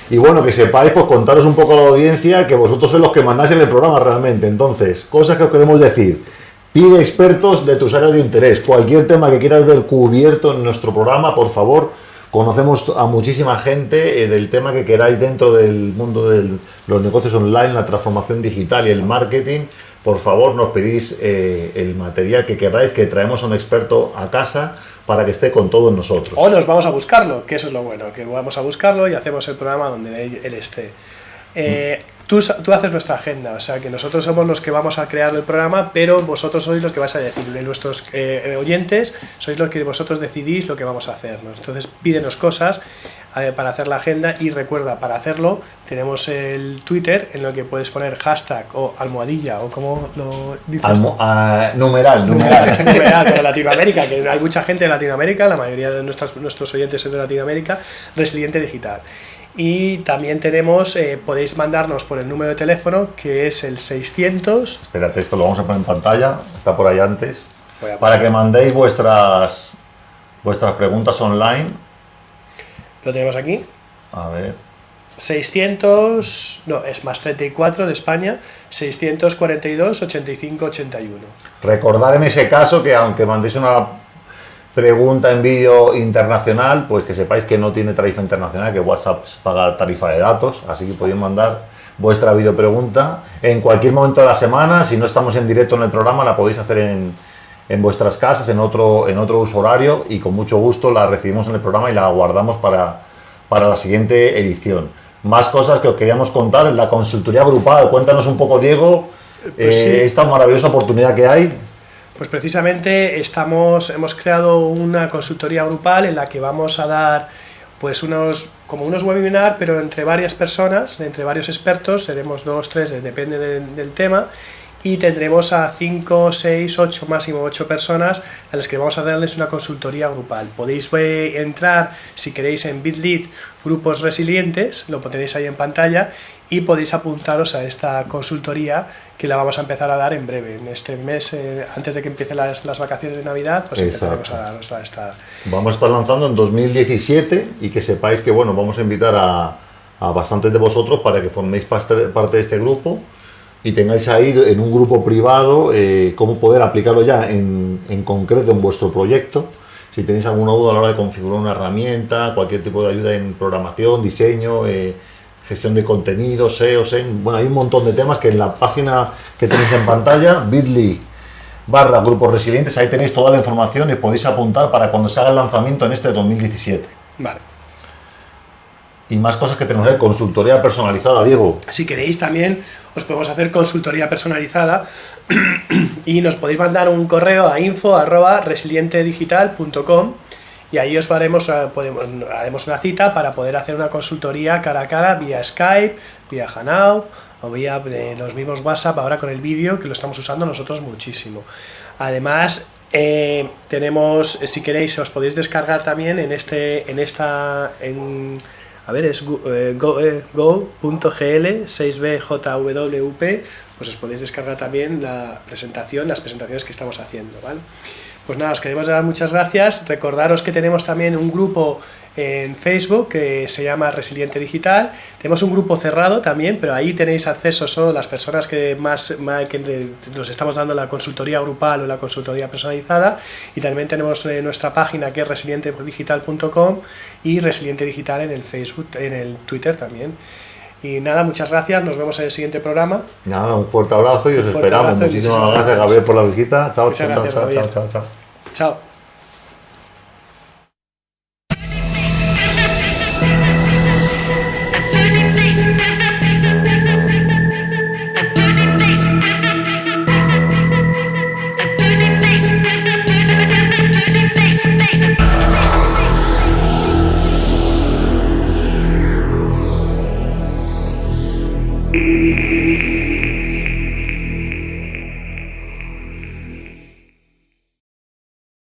Y bueno, que sepáis, pues contaros un poco a la audiencia que vosotros sois los que mandáis en el programa realmente. Entonces, cosas que os queremos decir. Pide expertos de tus áreas de interés. Cualquier tema que quieras ver cubierto en nuestro programa, por favor. Conocemos a muchísima gente del tema que queráis dentro del mundo de los negocios online, la transformación digital y el marketing. Por favor, nos pedís el material que queráis, que traemos a un experto a casa para que esté con todos nosotros. O nos vamos a buscarlo, que eso es lo bueno, que vamos a buscarlo y hacemos el programa donde él esté. Tú haces nuestra agenda, o sea que nosotros somos los que vamos a crear el programa, pero vosotros sois los que vais a decirle, nuestros oyentes, sois los que vosotros decidís lo que vamos a hacer, ¿no? Entonces pídenos cosas para hacer la agenda y recuerda, para hacerlo tenemos el Twitter en lo que puedes poner hashtag o almohadilla o como lo dices. Numeral. De Latinoamérica, que hay mucha gente de Latinoamérica, la mayoría de nuestros oyentes es de Latinoamérica, Resiliente Digital. Y también tenemos, podéis mandarnos por el número de teléfono que es el 600. Espérate, esto lo vamos a poner en pantalla, está por ahí antes. Para que mandéis vuestras preguntas online. Lo tenemos aquí. A ver. 600, no, es más 34 de España, 642 85 81. Recordar en ese caso que aunque mandéis una pregunta en vídeo internacional, pues que sepáis que no tiene tarifa internacional, que WhatsApp paga tarifa de datos, así que podéis mandar vuestra videopregunta en cualquier momento de la semana. Si no estamos en directo en el programa, la podéis hacer en vuestras casas, en otro uso horario, y con mucho gusto la recibimos en el programa y la guardamos para la siguiente edición. Más cosas que os queríamos contar en la consultoría grupal. Cuéntanos un poco, Diego, Pues sí. esta maravillosa oportunidad que hay. Pues precisamente hemos creado una consultoría grupal en la que vamos a dar pues unos webinars, pero entre varias personas, entre varios expertos, seremos 2, 3, depende del tema, y tendremos a 5, 6, 8, máximo 8 personas a las que vamos a darles una consultoría grupal. Podéis entrar, si queréis, en Bitly Grupos Resilientes, lo tenéis ahí en pantalla, y podéis apuntaros a esta consultoría que la vamos a empezar a dar en breve. En este mes, antes de que empiecen las vacaciones de Navidad, pues empezaremos a darnos esta... Vamos a estar lanzando en 2017 y que sepáis que bueno, vamos a invitar a bastantes de vosotros para que forméis parte de este grupo y tengáis ahí en un grupo privado cómo poder aplicarlo ya en concreto en vuestro proyecto. Si tenéis alguna duda a la hora de configurar una herramienta, cualquier tipo de ayuda en programación, diseño, gestión de contenido, SEO, bueno, hay un montón de temas que en la página que tenéis en pantalla, bit.ly/grupos resilientes, ahí tenéis toda la información y podéis apuntar para cuando se haga el lanzamiento en este 2017. Vale. Y más cosas que tenemos, consultoría personalizada, Diego. Si queréis también os podemos hacer consultoría personalizada y nos podéis mandar un correo a info@resilientedigital.com y ahí os haremos una cita para poder hacer una consultoría cara a cara vía Skype, vía Hangout o vía los mismos WhatsApp ahora con el vídeo, que lo estamos usando nosotros muchísimo. Además, tenemos, si queréis, os podéis descargar también es go.gl 6bjwp, pues os podéis descargar también las presentaciones que estamos haciendo, ¿vale? Pues nada, os queremos dar muchas gracias. Recordaros que tenemos también un grupo en Facebook que se llama Resiliente Digital. Tenemos un grupo cerrado también, pero ahí tenéis acceso solo las personas que nos estamos dando la consultoría grupal o la consultoría personalizada. Y también tenemos nuestra página que es resilientedigital.com y Resiliente Digital en el Facebook, en el Twitter también. Y nada, muchas gracias, nos vemos en el siguiente programa. Nada, un fuerte abrazo y os esperamos. Muchísimas gracias, Gabriel, por la visita. Chao. Chao.